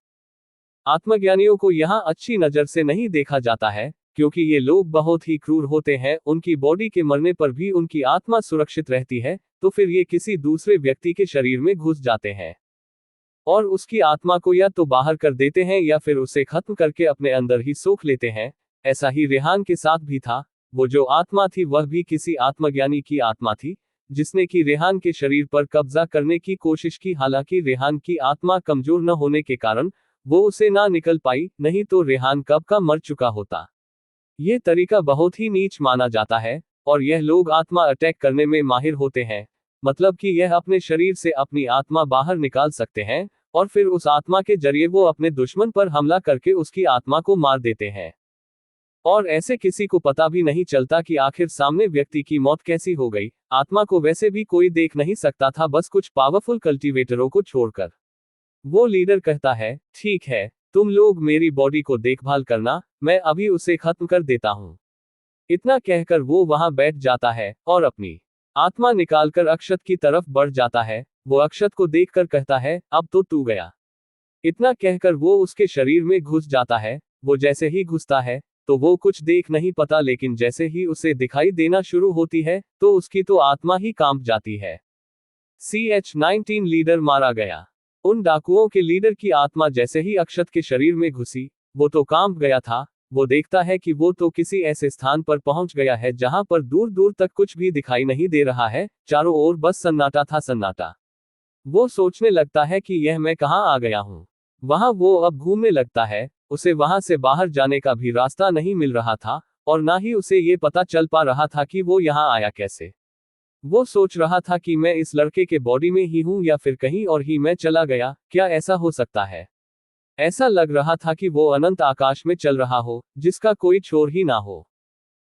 आत्मज्ञानियों को यहाँ अच्छी नजर से नहीं देखा जाता है क्योंकि ये लोग बहुत ही क्रूर होते हैं, उनकी बॉडी के मरने पर भी उनकी आत्मा सुरक्षित रहती है, तो फिर ये किसी दूसरे व्यक्ति के शरीर में घुस जाते हैं और उसकी आत्मा को या तो बाहर कर देते हैं या फिर उसे खत्म करके अपने अंदर ही सोख लेते हैं। ऐसा ही रेहान के साथ भी था। वो जो आत्मा थी वह भी किसी आत्मज्ञानी की आत्मा थी, जिसने कि रेहान के शरीर पर कब्जा करने की कोशिश की। हालांकि रेहान की आत्मा कमजोर न होने के कारण वो उसे ना निकल पाई, नहीं तो रेहान कब का मर चुका होता। ये तरीका बहुत ही नीच माना जाता है और यह लोग आत्मा अटैक करने में माहिर होते हैं। मतलब कि यह अपने शरीर से अपनी आत्मा बाहर निकाल सकते हैं और फिर उस आत्मा के जरिए वो अपने दुश्मन पर हमला करके उसकी आत्मा को मार देते हैं। और ऐसे किसी को पता भी नहीं चलता कि आखिर सामने व्यक्ति की मौत कैसी हो गई। आत्मा को वैसे भी कोई देख नहीं सकता था, बस कुछ पावरफुल कल्टीवेटरों को छोड़कर। वो लीडर कहता है, ठीक है, तुम लोग मेरी बॉडी को देखभाल करना, मैं अभी उसे खत्म कर देता हूं। इतना कहकर वो वहां बैठ जाता है और अपनी आत्मा निकालकर अक्षत की तरफ बढ़ जाता है। वो अक्षत को देखकर कहता है, अब तो तू गया। इतना कहकर वो उसके शरीर में घुस जाता है। वो जैसे ही घुसता है तो वो कुछ देख नहीं पाता, लेकिन जैसे ही उसे दिखाई देना शुरू होती है तो उसकी तो आत्मा ही कांप जाती है। CH-19 लीडर मारा गया। उन डाकुओं के लीडर की आत्मा जैसे ही अक्षत के शरीर में घुसी, वो तो कांप गया था। वो देखता है कि वो तो किसी ऐसे स्थान पर पहुंच गया है जहां पर दूर दूर तक कुछ भी दिखाई नहीं दे रहा है, चारों ओर बस सन्नाटा था, सन्नाटा। वो सोचने लगता है कि यह मैं कहां आ गया हूं। वहां वो अब घूमने लगता है। उसे वहां से बाहर जाने का भी रास्ता नहीं मिल रहा था और ना ही उसे ये पता चल पा रहा था कि वो यहाँ आया कैसे। वो सोच रहा था कि मैं इस लड़के के बॉडी में ही हूं या फिर कहीं और ही मैं चला गया, क्या ऐसा हो सकता है। ऐसा लग रहा था कि वो अनंत आकाश में चल रहा हो, जिसका कोई छोर ही ना हो।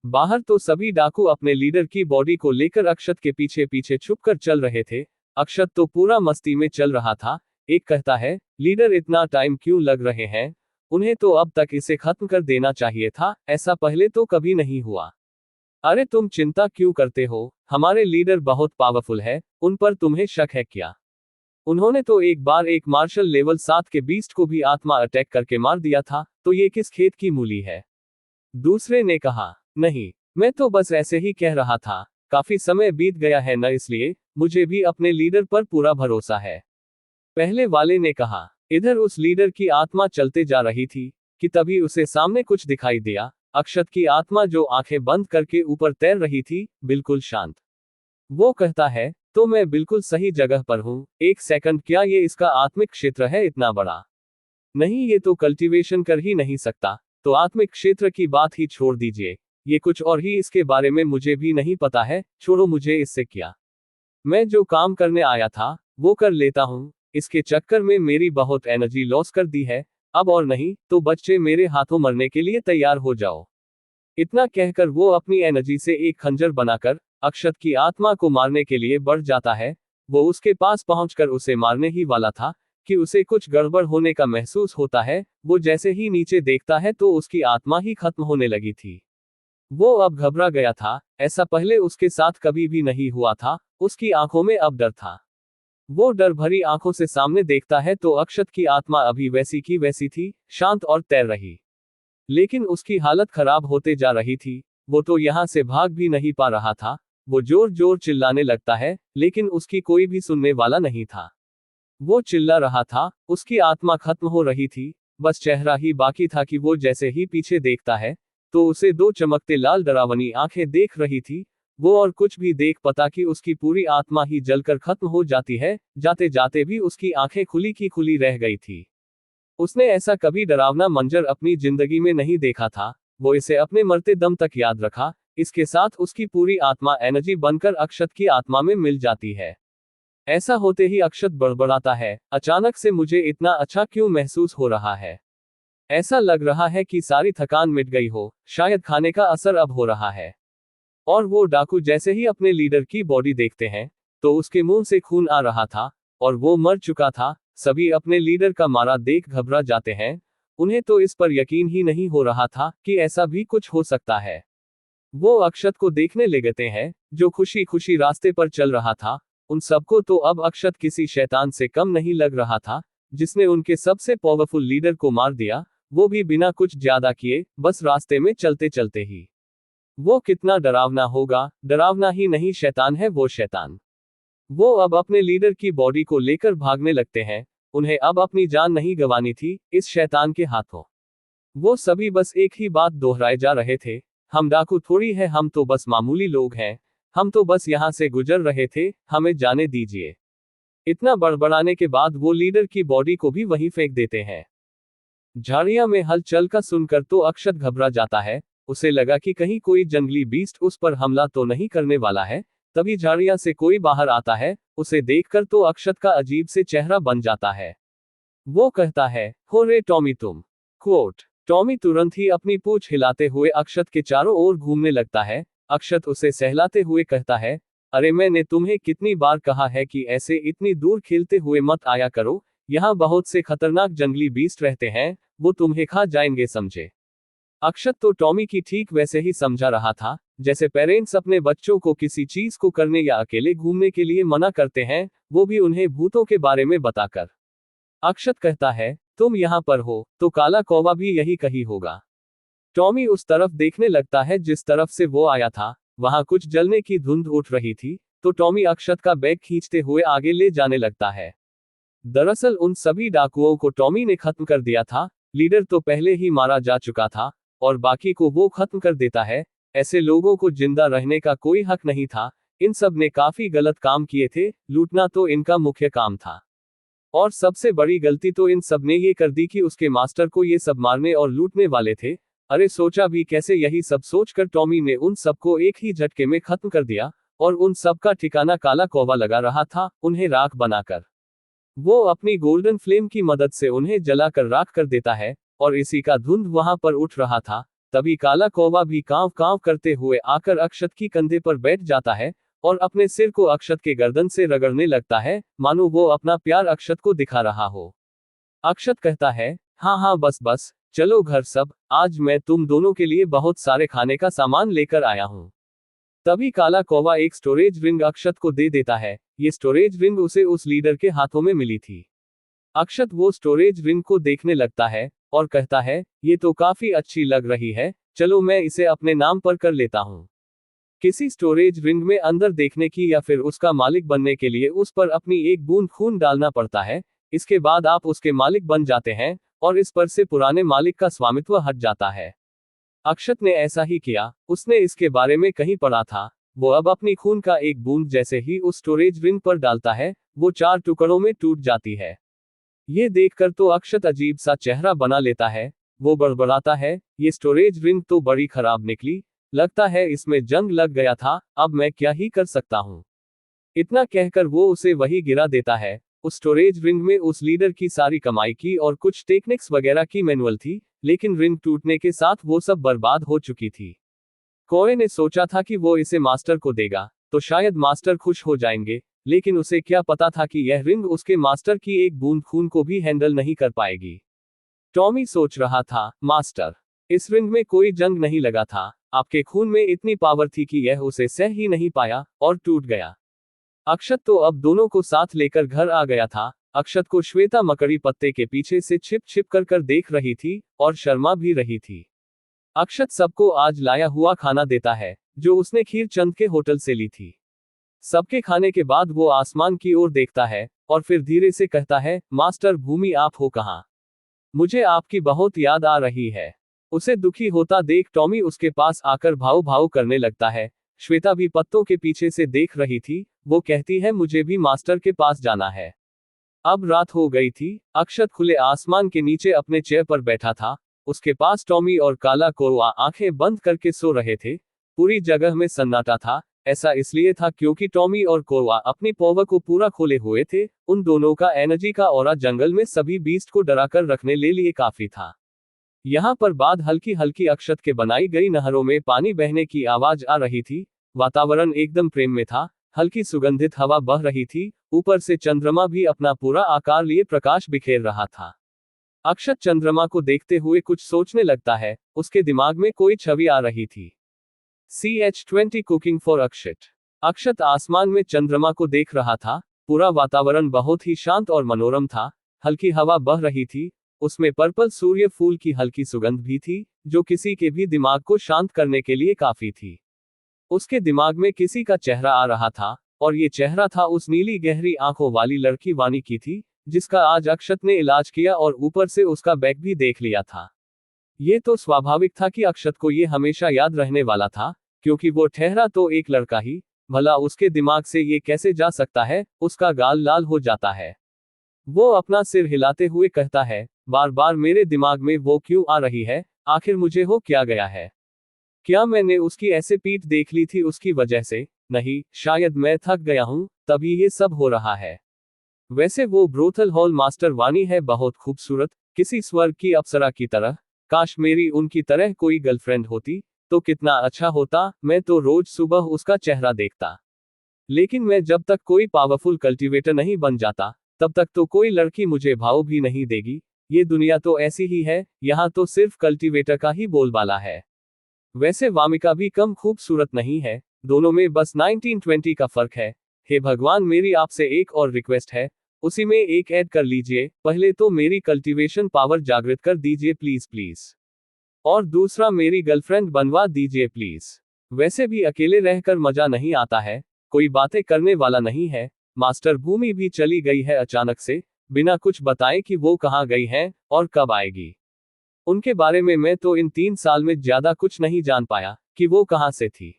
बाहर तो सभी डाकू अपने लीडर की बॉडी को लेकर अक्षत के पीछे पीछे छुपकर चल रहे थे। अक्षत तो पूरा मस्ती में चल रहा था। एक कहता है, लीडर इतना टाइम क्यों लग रहे हैं, उन्हें तो अब तक इसे खत्म कर देना चाहिए था, ऐसा पहले तो कभी नहीं हुआ। अरे तुम चिंता क्यों करते हो, हमारे लीडर बहुत पावरफुल है, उन पर तुम्हें शक है क्या। उन्होंने तो एक बार एक मार्शल लेवल 7 के बीस्ट को भी आत्मा अटैक करके मार दिया था, तो ये किस खेत की मूली है। दूसरे ने कहा, नहीं, मैं तो बस ऐसे ही कह रहा था, काफी समय बीत गया है न, इसलिए मुझे भी अपने लीडर पर पूरा भरोसा है। पहले वाले ने कहा। इधर उस लीडर की आत्मा चलते जा रही थी कि तभी उसे सामने कुछ दिखाई दिया। अक्षत की आत्मा जो आंखें बंद करके ऊपर तैर रही थी, बिल्कुल शांत। वो कहता है, तो मैं बिल्कुल सही जगह पर हूँ। एक सेकंड, क्या ये इसका आत्मिक क्षेत्र है इतना बड़ा। नहीं, ये तो कल्टीवेशन कर ही नहीं सकता। तो आत्मिक क्षेत्र की बात ही छोड़ दीजिए, ये कुछ और ही, इसके बारे में मुझे भी नहीं पता है, छोड़ो, मुझे इससे क्या। मैं जो काम करने आया था वो कर लेता हूँ। इसके चक्कर में मेरी बहुत एनर्जी लॉस कर दी है, अब और नहीं तो बच्चे मेरे हाथों मरने के लिए तैयार हो जाओ। इतना कहकर वो अपनी एनर्जी से एक खंजर बनाकर अक्षत की आत्मा को मारने के लिए बढ़ जाता है। वो उसके पास पहुंचकर उसे मारने ही वाला था कि उसे कुछ गड़बड़ होने का महसूस होता है। वो जैसे ही नीचे देखता है तो उसकी आत्मा ही खत्म होने लगी थी। वो अब घबरा गया था, ऐसा पहले उसके साथ कभी भी नहीं हुआ था। उसकी आंखों में अब डर था। वो डर भरी आंखों से सामने देखता है तो अक्षत की आत्मा अभी वैसी की वैसी थी, शांत और तैर रही। लेकिन उसकी हालत खराब होते जा रही थी। वो तो यहां से भाग भी नहीं पा रहा था। वो जोर जोर चिल्लाने लगता है, लेकिन उसकी कोई भी सुनने वाला नहीं था। वो चिल्ला रहा था, उसकी आत्मा खत्म हो रही थी, बस चेहरा ही बाकी था कि वो जैसे ही पीछे देखता है तो उसे दो चमकते लाल डरावनी आंखें देख रही थी। वो और कुछ भी देख पाता कि उसकी पूरी आत्मा ही जलकर खत्म हो जाती है। जाते जाते भी उसकी आंखें खुली की खुली रह गई थी। उसने ऐसा कभी डरावना मंजर अपनी जिंदगी में नहीं देखा था। वो इसे अपने मरते दम तक याद रखा। इसके साथ उसकी पूरी आत्मा एनर्जी बनकर अक्षत की आत्मा में मिल जाती है। ऐसा होते ही अक्षत बड़बड़ाता है, अचानक से मुझे इतना अच्छा क्यों महसूस हो रहा है। ऐसा लग रहा है कि सारी थकान मिट गई हो, शायद खाने का असर अब हो रहा है। और वो डाकू जैसे ही अपने लीडर की बॉडी देखते हैं तो उसके मुंह से खून आ रहा था और वो मर चुका था। सभी अपने लीडर का मारा देख घबरा जाते हैं। उन्हें तो इस पर यकीन ही नहीं हो रहा था कि ऐसा भी कुछ हो सकता है। वो अक्षत को देखने लगते हैं, जो खुशी खुशी रास्ते पर चल रहा था। उन सबको तो अब अक्षत किसी शैतान से कम नहीं लग रहा था, जिसने उनके सबसे पावरफुल लीडर को मार दिया। वो भी बिना कुछ ज्यादा किए, बस रास्ते में चलते चलते ही। वो कितना डरावना होगा, डरावना ही नहीं, शैतान है वो, शैतान। वो अब अपने लीडर की बॉडी को लेकर भागने लगते हैं। उन्हें अब अपनी जान नहीं गंवानी थी इस शैतान के हाथों। वो सभी बस एक ही बात दोहराए जा रहे थे, हम डाकू थोड़ी है, हम तो बस मामूली लोग हैं, हम तो बस यहाँ से गुजर रहे थे, हमें जाने दीजिए। इतना बड़बड़ाने के बाद वो लीडर की बॉडी को भी वहीं फेंक देते हैं। झाड़ियां में हलचल का सुनकर तो अक्षत घबरा जाता है। उसे लगा कि कहीं कोई जंगली बीस्ट उस पर हमला तो नहीं करने वाला है। तभी झाड़ियां से कोई बाहर आता है। उसे देखकर तो अक्षत का अजीब से चेहरा बन जाता है। वो कहता है, हो रे टॉमी तुम। क्वोट। टॉमी तुरंत ही अपनी पूंछ हिलाते हुए अक्षत के चारों ओर घूमने लगता है। अक्षत उसे सहलाते हुए कहता है, अरे मैंने तुम्हें कितनी बार कहा है कि ऐसे इतनी दूर खेलते हुए मत आया करो, यहाँ बहुत से खतरनाक जंगली बीस्ट रहते हैं, वो तुम्हें खा जाएंगे, समझे। अक्षत तो टॉमी की ठीक वैसे ही समझा रहा था, जैसे पेरेंट्स अपने बच्चों को किसी चीज को करने या अकेले घूमने के लिए मना करते हैं, वो भी उन्हें भूतों के बारे में बताकर। अक्षत कहता है, तुम यहाँ पर हो तो काला कौवा भी यही कही होगा। टॉमी उस तरफ देखने लगता है जिस तरफ से वो आया था। वहां कुछ जलने की धुंध उठ रही थी, तो टॉमी अक्षत का बैग खींचते हुए आगे ले जाने लगता है। दरअसल उन सभी डाकुओं को टॉमी ने खत्म कर दिया था। लीडर तो पहले ही मारा जा चुका था, और बाकी को वो खत्म कर देता है। ऐसे लोगों को जिंदा रहने का कोई हक नहीं था। इन सब ने काफी गलत काम किए थे, लूटना तो इनका मुख्य काम था। और सबसे बड़ी गलती तो इन सब ने ये कर दी कि उसके मास्टर को ये सब मारने और लूटने वाले थे। अरे सोचा भी कैसे, यही सब सोचकर टॉमी ने उन सबको एक ही झटके में खत्म कर दिया, और उन सब का ठिकाना काला कौवा लगा रहा था, उन्हें राख बनाकर। वो अपनी गोल्डन फ्लेम की मदद से उन्हें जलाकर राख कर देता है, और इसी का धुंध वहां पर उठ रहा था। तभी काला कौवा भी कांव कांव करते हुए आकर अक्षत की कंधे पर बैठ जाता है, और अपने सिर को अक्षत के गर्दन से रगड़ने लगता है, मानो वो अपना प्यार अक्षत को दिखा रहा हो। अक्षत कहता है, हाँ हाँ बस बस, चलो घर सब, आज मैं तुम दोनों के लिए बहुत सारे खाने का सामान लेकर आया हूँ। तभी काला कौवा एक स्टोरेज रिंग अक्षत को दे देता है। ये स्टोरेज रिंग उसे उस लीडर के हाथों में मिली थी। अक्षत वो स्टोरेज रिंग को देखने लगता है, और कहता है, ये तो काफी अच्छी लग रही है, चलो मैं इसे अपने नाम पर कर लेता हूँ। किसी स्टोरेज रिंग में अंदर देखने की या फिर उसका मालिक बनने के लिए उस पर अपनी एक बूंद खून डालना पड़ता है। इसके बाद आप उसके मालिक बन जाते हैं, और इस पर से पुराने मालिक का स्वामित्व हट जाता है। अक्षत ने ऐसा ही किया। उसने इसके बारे में कहीं पढ़ा था। वो अब अपनी खून का एक बूंद जैसे ही उस स्टोरेज रिंग पर डालता है, वो 4 टुकड़ों में टूट जाती है। ये देखकर तो अक्षत अजीब सा चेहरा बना लेता है। वो बड़बड़ाता है, ये स्टोरेज रिंग तो बड़ी खराब निकली, लगता है इसमें जंग लग गया था, अब मैं क्या ही कर सकता हूँ। इतना कहकर वो उसे वही गिरा देता है। उस स्टोरेज रिंग में उस लीडर की सारी कमाई की और कुछ टेक्निक्स वगैरह की मैनुअल थी, लेकिन रिंग टूटने के साथ वो सब बर्बाद हो चुकी थी। कोए ने सोचा था कि वो इसे मास्टर को देगा, तो शायद मास्टर खुश हो जाएंगे, लेकिन उसे क्या पता था कि यह रिंग उसके मास्टर की एक बूंद खून को भी हैंडल नहीं कर पाएगी। टॉमी सोच रहा था, मास्टर, इस रिंग में कोई जंग नहीं लगा था, आपके खून में इतनी पावर थी कि यह उसे सह ही नहीं पाया, और टूट गया। अक्षत तो अब दोनों को साथ लेकर घर आ गया था। अक्षत को श्वेता मकड़ी पत्ते के पीछे से छिप छिप कर देख रही थी, और शर्मा भी रही थी। अक्षत सबको आज लाया हुआ खाना देता है, जो उसने खीर चंद के होटल से ली थी। सबके खाने के बाद वो आसमान की ओर देखता है, और फिर धीरे से कहता है, मास्टर भूमि आप हो कहाँ? मुझे आपकी बहुत याद आ रही है। उसे दुखी होता देख टॉमी उसके पास आकर भाव भाव करने लगता है। श्वेता भी पत्तों के पीछे से देख रही थी। वो कहती है, मुझे भी मास्टर के पास जाना है। अब रात हो गई थी। अक्षत खुले आसमान के नीचे अपने चेयर पर बैठा था। उसके पास टॉमी और काला कौवा आंखें बंद करके सो रहे थे। पूरी जगह में सन्नाटा था। ऐसा इसलिए था क्योंकि टॉमी और कौवा अपनी पौवा को पूरा खोले हुए थे। उन दोनों का एनर्जी का ऑरा जंगल में सभी बीस्ट को डराकर रखने ले लिए काफी था। यहाँ पर बाद हल्की हल्की अक्षत के बनाई गई नहरों में पानी बहने की आवाज आ रही थी। वातावरण एकदम प्रेम में था। हल्की सुगंधित हवा बह रही थी। ऊपर से चंद्रमा भी अपना पूरा आकार लिए प्रकाश बिखेर रहा था। अक्षत चंद्रमा को देखते हुए कुछ सोचने लगता है। उसके दिमाग में कोई छवि आ रही थी। CH20 कुकिंग फॉर अक्षत। अक्षत आसमान में चंद्रमा को देख रहा था। पूरा वातावरण बहुत ही शांत और मनोरम था। हल्की हवा बह रही थी। उसमें पर्पल सूर्य फूल की हल्की सुगंध भी थी, जो किसी के भी दिमाग को शांत करने के लिए काफी थी। उसके दिमाग में किसी का चेहरा आ रहा था, और ये चेहरा था उस नीली गहरी आंखों वाली लड़की वानी की थी, जिसका आज अक्षत ने इलाज किया और ऊपर से उसका बैग भी देख लिया था। ये तो स्वाभाविक था कि अक्षत को ये हमेशा याद रहने वाला था, क्योंकि वो ठहरा तो एक लड़का ही, भला उसके दिमाग से ये कैसे जा सकता है। उसका गाल लाल हो जाता है। वो अपना सिर हिलाते हुए कहता है, बार बार मेरे दिमाग में वो क्यों आ रही है, आखिर मुझे हो क्या गया है? क्या मैंने उसकी ऐसे पीठ देख ली थी उसकी वजह से? नहीं, शायद मैं थक गया हूं, तभी ये सब हो रहा है। वैसे वो ब्रोथल हॉल मास्टर वानी है बहुत खूबसूरत, किसी स्वर्ग की अप्सरा की तरह। काश मेरी उनकी तरह कोई गर्लफ्रेंड होती, तो कितना अच्छा होता। मैं तो रोज सुबह उसका चेहरा देखता। लेकिन मैं जब तक कोई पावरफुल कल्टीवेटर नहीं बन जाता, तब तक तो कोई लड़की मुझे भाव भी नहीं देगी। ये दुनिया तो ऐसी ही है, यहाँ तो सिर्फ कल्टीवेटर का ही बोलबाला है। वैसे वामिका भी कम खूबसूरत नहीं है, दोनों में बस 1920 का फर्क है। हे भगवान, मेरी आपसे एक और रिक्वेस्ट है, उसी में एक ऐड कर लीजिए। पहले तो मेरी कल्टीवेशन पावर जागृत कर दीजिए प्लीज प्लीज, और दूसरा मेरी गर्लफ्रेंड बनवा दीजिए प्लीज। वैसे भी अकेले रहकर मजा नहीं आता है, कोई बातें करने वाला नहीं है। मास्टर भूमि भी चली गई है अचानक से, बिना कुछ बताए कि वो कहाँ गई है और कब आएगी। उनके बारे में मैं तो इन 3 साल में ज्यादा कुछ नहीं जान पाया, कि वो कहाँ से थी,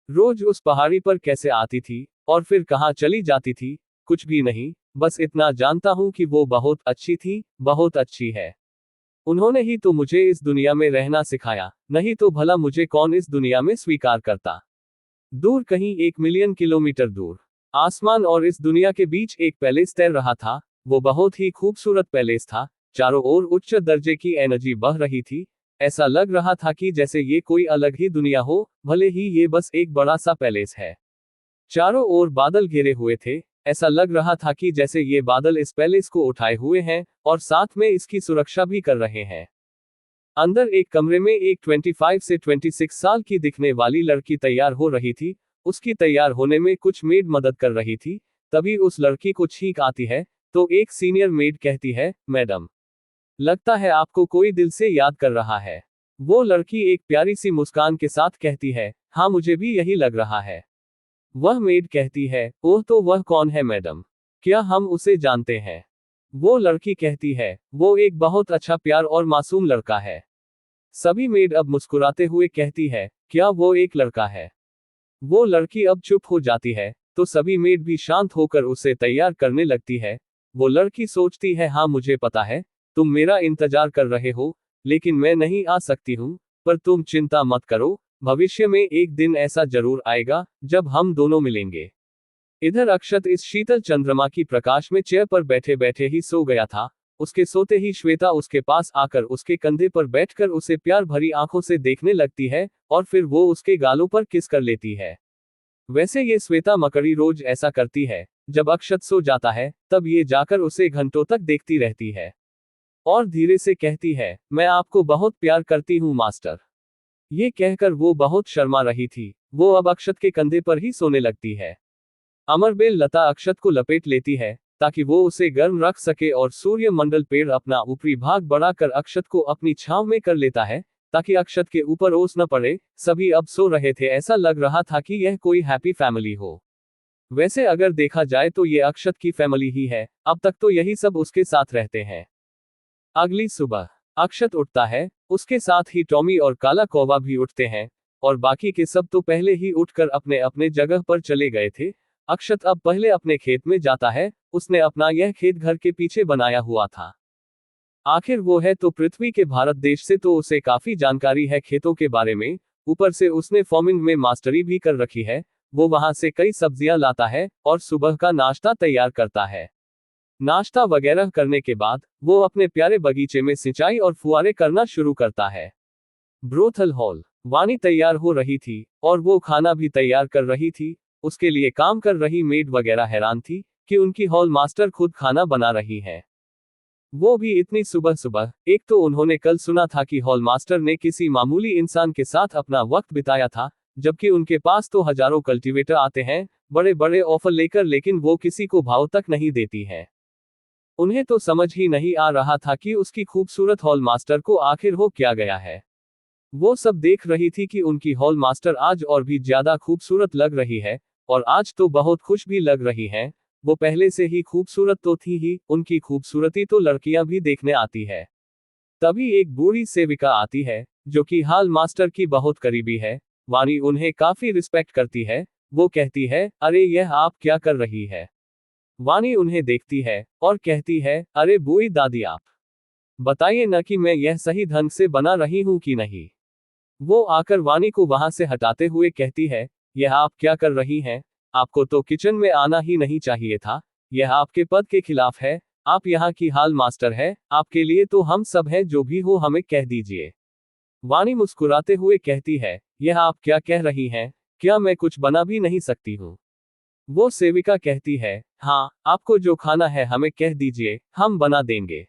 रोज उस पहाड़ी पर कैसे आती थी, और फिर कहाँ चली जाती थी। कुछ भी नहीं, बस इतना जानता हूँ कि वो बहुत अच्छी थी, बहुत अच्छी है। उन्होंने ही तो मुझे इस दुनिया में रहना सिखाया, नहीं तो भला मुझे कौन इस दुनिया में स्वीकार करता। दूर कहीं 1 मिलियन किलोमीटर दूर, आसमान और इस दुनिया के बीच एक पैलेस तैर रहा था। वो बहुत ही खूबसूरत पैलेस था। चारों ओर उच्च दर्जे की एनर्जी बह रही थी। ऐसा लग रहा था कि जैसे ये कोई अलग ही दुनिया हो, भले ही ये बस एक बड़ा सा पैलेस है। चारों ओर बादल घिरे हुए थे। ऐसा लग रहा था कि जैसे ये बादल इस पैलेस को उठाए हुए हैं, और साथ में इसकी सुरक्षा भी कर रहे हैं। अंदर एक कमरे में एक 25 से 26 साल की दिखने वाली लड़की तैयार हो रही थी। उसकी तैयार होने में कुछ मेड मदद कर रही थी। तभी उस लड़की को छींक आती है, तो एक सीनियर मेड कहती है, मैडम, लगता है आपको कोई दिल से याद कर रहा है। वो लड़की एक प्यारी सी मुस्कान के साथ कहती है, हाँ मुझे भी यही लग रहा है। वह मेड कहती है, ओह तो वह कौन है मैडम, क्या हम उसे जानते हैं? वो लड़की कहती है, वो एक बहुत अच्छा प्यार और मासूम लड़का है। सभी मेड अब मुस्कुराते हुए कहती है, क्या वो एक लड़का है? वो लड़की अब चुप हो जाती है, तो सभी मेड भी शांत होकर उसे तैयार करने लगती है। वो लड़की सोचती है, हाँ मुझे पता है, तुम मेरा इंतजार कर रहे हो, लेकिन मैं नहीं आ सकती हूँ। पर तुम चिंता मत करो, भविष्य में एक दिन ऐसा जरूर आएगा, जब हम दोनों मिलेंगे। इधर अक्षत इस शीतल चंद्रमा की प्रकाश में चेयर पर बैठे बैठे ही सो गया था। उसके सोते ही श्वेता उसके पास आकर उसके कंधे पर बैठकर उसे प्यार भरी आंखों से देखने लगती है, और फिर वो उसके गालों पर किस कर लेती है। वैसे ये श्वेता मकड़ी रोज ऐसा करती है। जब अक्षत सो जाता है, तब ये जाकर उसे घंटों तक देखती रहती है, और धीरे से कहती है, मैं आपको बहुत प्यार करती हूँ मास्टर। ये कहकर वो बहुत शर्मा रही थी। वो अब अक्षत के कंधे पर ही सोने लगती है। अमरबेल लता अक्षत को लपेट लेती है, ताकि वो उसे गर्म रख सके, और सूर्य मंडल पेड़ अपना ऊपरी भाग बढ़ाकर अक्षत को अपनी छांव में कर लेता है, ताकि अक्षत के ऊपर ओस न पड़े। सभी अब सो रहे थे। ऐसा लग रहा था कि यह कोई हैप्पी फैमिली हो। वैसे अगर देखा जाए तो ये अक्षत की फैमिली ही है। अब तक तो यही सब उसके साथ रहते हैं। अगली सुबह अक्षत उठता है, उसके साथ ही टॉमी और काला कौवा भी उठते हैं, और बाकी के सब तो पहले ही उठकर अपने अपने जगह पर चले गए थे। अक्षत अब पहले अपने खेत में जाता है। उसने अपना यह खेत घर के पीछे बनाया हुआ था। आखिर वो है तो पृथ्वी के भारत देश से, तो उसे काफी जानकारी है खेतों के बारे में। ऊपर से उसने फार्मिंग में मास्टरी भी कर रखी है। वो वहां से कई सब्जियां लाता है, और सुबह का नाश्ता तैयार करता है। नाश्ता वगैरह करने के बाद वो अपने प्यारे बगीचे में सिंचाई और फुहारे करना शुरू करता है। ब्रोथल हॉल वानी तैयार हो रही थी, और वो खाना भी तैयार कर रही थी। उसके लिए काम कर रही मेड वगैरह हैरान थी कि उनकी हॉल मास्टर खुद खाना बना रही है। वो भी इतनी सुबह सुबह। एक तो उन्होंने कल सुना था कि हॉल मास्टर ने किसी मामूली इंसान के साथ अपना वक्त बिताया था, जबकि उनके पास तो हजारों कल्टीवेटर आते हैं बड़े बड़े ऑफर लेकर, लेकिन वो किसी को भाव तक नहीं देती है। उन्हें तो समझ ही नहीं आ रहा था कि उसकी खूबसूरत हॉल मास्टर को आखिर हो क्या गया है। वो सब देख रही थी कि उनकी हॉल मास्टर आज और भी ज्यादा खूबसूरत लग रही है, और आज तो बहुत खुश भी लग रही हैं। वो पहले से ही खूबसूरत तो थी ही, उनकी खूबसूरती तो लड़कियां भी देखने आती है। तभी एक बूढ़ी सेविका आती है, जो कि हॉल मास्टर की बहुत करीबी है। वाणी उन्हें काफी रिस्पेक्ट करती है। वो कहती है, अरे यह आप क्या कर रही है। वाणी उन्हें देखती है और कहती है, अरे बूढ़ी दादी आप बताइए न कि मैं यह सही ढंग से बना रही हूं कि नहीं। वो आकर वाणी को वहां से हटाते हुए कहती है, यह आप क्या कर रही हैं। आपको तो किचन में आना ही नहीं चाहिए था। यह आपके पद के खिलाफ है। आप यहाँ की हॉल मास्टर है, आपके लिए तो हम सब हैं, जो भी हो हमें कह दीजिए। वाणी मुस्कुराते हुए कहती है, यह आप क्या कह रही हैं। क्या मैं कुछ बना भी नहीं सकती हूँ। वो सेविका कहती है, हाँ, आपको जो खाना है हमें कह दीजिए, हम बना देंगे।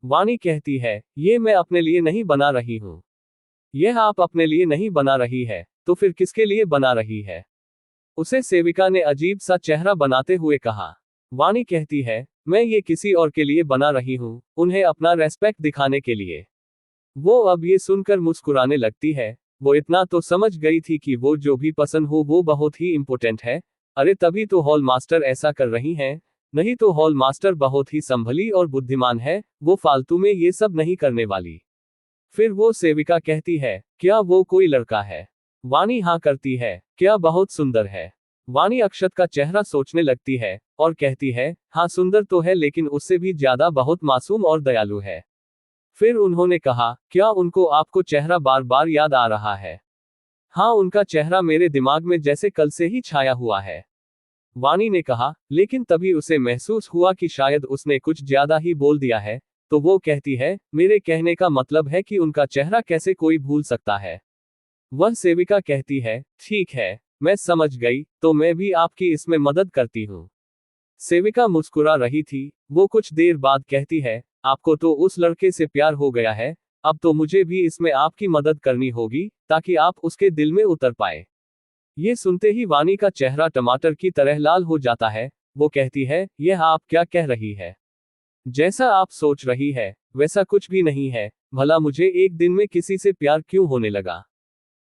वाणी कहती है, ये मैं अपने लिए नहीं बना रही हूँ। यह आप अपने लिए नहीं बना रही है, तो फिर किसके लिए बना रही है। उसे सेविका ने अजीब सा चेहरा बनाते हुए कहा। वाणी कहती है, मैं ये किसी और के लिए बना रही हूँ, उन्हें अपना रेस्पेक्ट दिखाने के लिए। वो अब ये सुनकर मुस्कुराने लगती है। वो इतना तो समझ गई थी कि वो जो भी पसंद हो वो बहुत ही इम्पोर्टेंट है। अरे तभी तो हॉल मास्टर ऐसा कर रही हैं। नहीं तो हॉल मास्टर बहुत ही संभली और बुद्धिमान है, वो फालतू में ये सब नहीं करने वाली। फिर वो सेविका कहती है, क्या वो कोई लड़का है। वाणी हाँ करती है, क्या बहुत सुंदर है। वाणी अक्षत का चेहरा सोचने लगती है और कहती है, हाँ सुंदर तो है, लेकिन उससे भी ज्यादा बहुत मासूम और दयालु है। फिर उन्होंने कहा, क्या उनको आपको चेहरा बार बार याद आ रहा है। हाँ, उनका चेहरा मेरे दिमाग में जैसे कल से ही छाया हुआ है। वाणी ने कहा, लेकिन तभी उसे महसूस हुआ कि शायद उसने कुछ ज्यादा ही बोल दिया है। तो वो कहती है, मेरे कहने का मतलब है कि उनका चेहरा कैसे कोई भूल सकता है। वह सेविका कहती है, ठीक है, मैं समझ गई, तो मैं भी आपकी इसमें मदद करती हूँ। सेविका मुस्कुरा रही थी। वो कुछ देर बाद कहती है, आपको तो उस लड़के से प्यार हो गया है, अब तो मुझे भी इसमें आपकी मदद करनी होगी, ताकि आप उसके दिल में उतर पाए। ये सुनते ही वाणी का चेहरा टमाटर की तरह लाल हो जाता है। वो कहती है, यह आप क्या कह रही है। जैसा आप सोच रही है, वैसा कुछ भी नहीं है। भला मुझे एक दिन में किसी से प्यार क्यों होने लगा।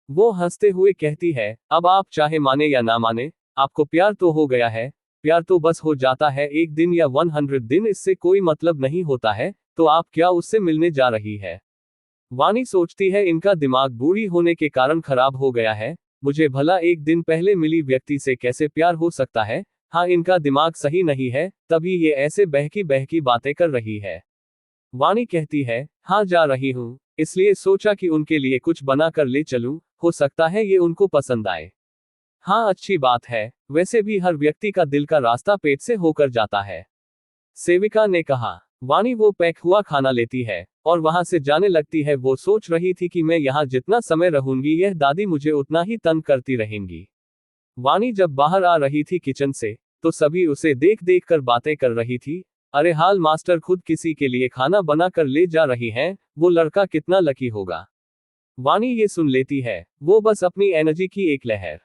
वो हंसते हुए कहती है, अब आप चाहे माने या ना माने, आपको प्यार तो हो गया है। प्यार तो बस हो जाता है एक दिन या 100 दिन, इससे कोई मतलब नहीं होता है। तो आप क्या उससे मिलने जा रही है। वाणी सोचती है, इनका दिमाग बूढ़ी होने के कारण खराब हो गया है। मुझे भला एक दिन पहले मिली व्यक्ति से कैसे प्यार हो सकता है। हाँ, इनका दिमाग सही नहीं है, तभी ये ऐसे बहकी बहकी बातें कर रही है। वाणी कहती है, हाँ जा रही हूँ, इसलिए सोचा कि उनके लिए कुछ बना कर ले चलूं, हो सकता है ये उनको पसंद आए। हाँ अच्छी बात है, वैसे भी हर व्यक्ति का दिल का रास्ता पेट से होकर जाता है। सेविका ने कहा। वाणी वो पैक हुआ खाना लेती है और वहां से जाने लगती है। वो सोच रही थी कि मैं यहाँ जितना समय रहूंगी यह दादी मुझे उतना ही तंग करती रहेंगी। वाणी जब बाहर आ रही थी किचन से, तो सभी उसे देख देख कर बातें कर रही थी। अरे हाल मास्टर खुद किसी के लिए खाना बना कर ले जा रही हैं, वो लड़का कितना लकी होगा। वाणी ये सुन लेती है। वो बस अपनी एनर्जी की एक लहर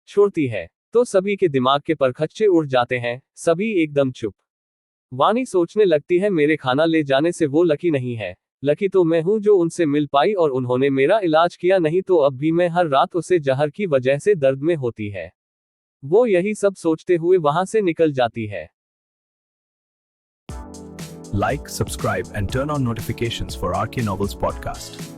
छोड़ती है, तो सभी के दिमाग के परखच्चे उड़ जाते हैं। सभी एकदम चुप। वाणी सोचने लगती है, मेरे खाना ले जाने से वो लकी नहीं है। लकी तो मैं हूं जो उनसे मिल पाई और उन्होंने मेरा इलाज किया, नहीं तो अब भी मैं हर रात उसे जहर की वजह से दर्द में होती है। वो यही सब सोचते हुए वहां से निकल जाती है। Like, subscribe, and turn on notifications for RK Novels Podcast.